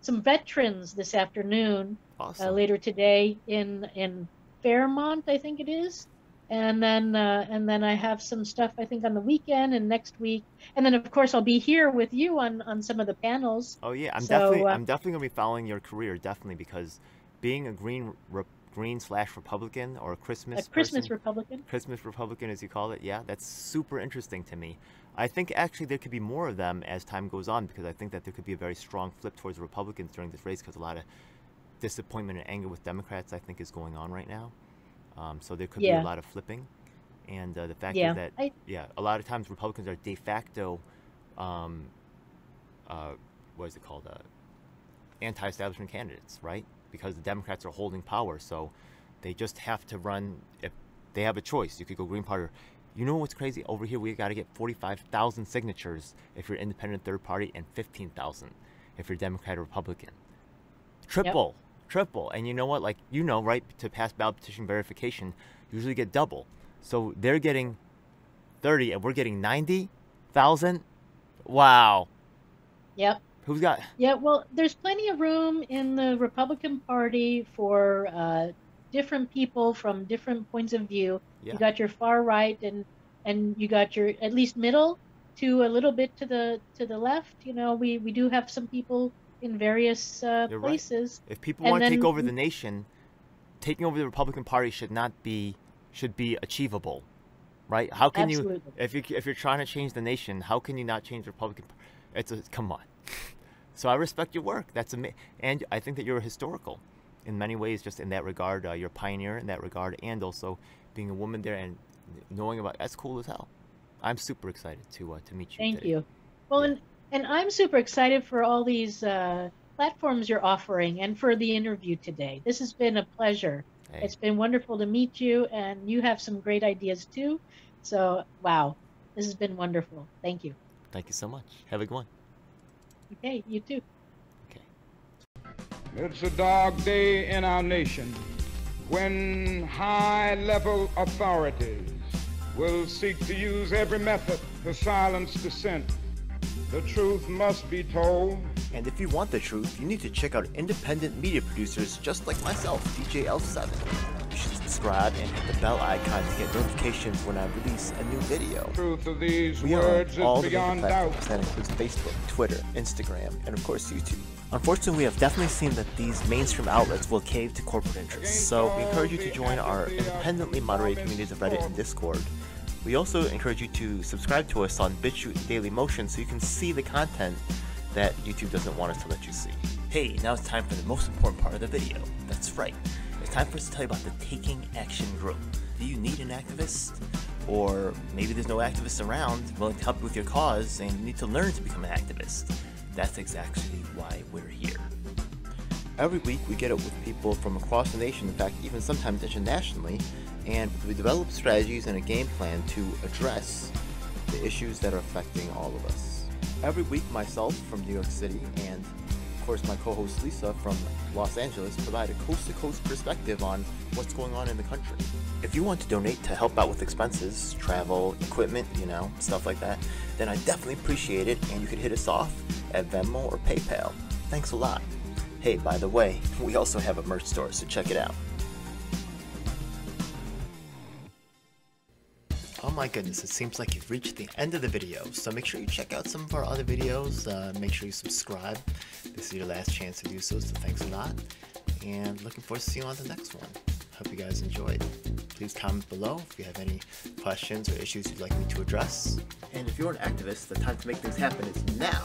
some veterans this afternoon, awesome. Later today in Fairmont, I think it is, and then I have some stuff I think on the weekend and next week, and then of course I'll be here with you on some of the panels. Oh yeah, I'm definitely gonna be following your career, definitely, because being a green/Republican or a Christmas Republican as you call it, yeah, that's super interesting to me. I think actually there could be more of them as time goes on, because I think that there could be a very strong flip towards Republicans during this race, because a lot of disappointment and anger with Democrats I think is going on right now. So there could be a lot of flipping, and the fact is that a lot of times Republicans are de facto what is it called, anti-establishment candidates, right? Because the Democrats are holding power, so they just have to run. If they have a choice, you could go Green Party. You know what's crazy? Over here, we got to get 45,000 signatures if you're independent third party, and 15,000 if you're Democrat or Republican. Triple. And you know what? Like, right? To pass ballot petition verification, you usually get double. So they're getting 30, and we're getting 90,000. Wow. Yep. Who's got? Yeah. Well, there's plenty of room in the Republican Party for different people from different points of view. Yeah. You got your far right, and you got your at least middle to a little bit to the left. We do have some people in various You're right. places. If people And want to take then- over the nation, taking over the Republican Party should be achievable, right? How can Absolutely. if you're trying to change the nation, how can you not change the Republican? Come on. So I respect your work. That's amazing, and I think that you're historical in many ways. Just in that regard, you're a pioneer in that regard, and also being a woman there and knowing about that's cool as hell. I'm super excited to meet you. Thank today. you. Well, Yeah. and I'm super excited for all these platforms you're offering and for the interview today. This has been a pleasure. Hey. It's been wonderful to meet you, and you have some great ideas too. So, wow, this has been wonderful. Thank you. Thank you so much. Have a good one. Okay, you too. Okay. It's a dark day in our nation when high-level authorities will seek to use every method to silence dissent. The truth must be told. And if you want the truth, you need to check out independent media producers just like myself, DJ Elf7. You should subscribe and hit the bell icon to get notifications when I release a new video. The truth of these We are words on all is the major beyond doubt. platforms. That includes Facebook, Twitter, Instagram, and of course YouTube. Unfortunately, we have definitely seen that these mainstream outlets will cave to corporate interests, so we encourage you to join our independently moderated communities of Reddit and Discord. We also encourage you to subscribe to us on BitChute and Daily Motion so you can see the content that YouTube doesn't want us to let you see. Hey, now it's time for the most important part of the video. That's right. It's time for us to tell you about the Taking Action group. Do you need an activist? Or maybe there's no activists around willing to help you with your cause and you need to learn to become an activist. That's exactly why we're here. Every week we get up with people from across the nation, in fact even sometimes internationally, and we develop strategies and a game plan to address the issues that are affecting all of us. Every week myself from New York City and of course my co-host Lisa from Los Angeles provide a coast-to-coast perspective on what's going on in the country. If you want to donate to help out with expenses, travel, equipment, stuff like that, then I definitely appreciate it, and you can hit us off at Venmo or PayPal. Thanks a lot. Hey, by the way, we also have a merch store, so check it out. Oh my goodness, it seems like you've reached the end of the video, so make sure you check out some of our other videos, make sure you subscribe. This is your last chance to do so thanks a lot, and looking forward to seeing you on the next one. Hope you guys enjoyed. Please comment below if you have any questions or issues you'd like me to address. And if you're an activist, the time to make things happen is now.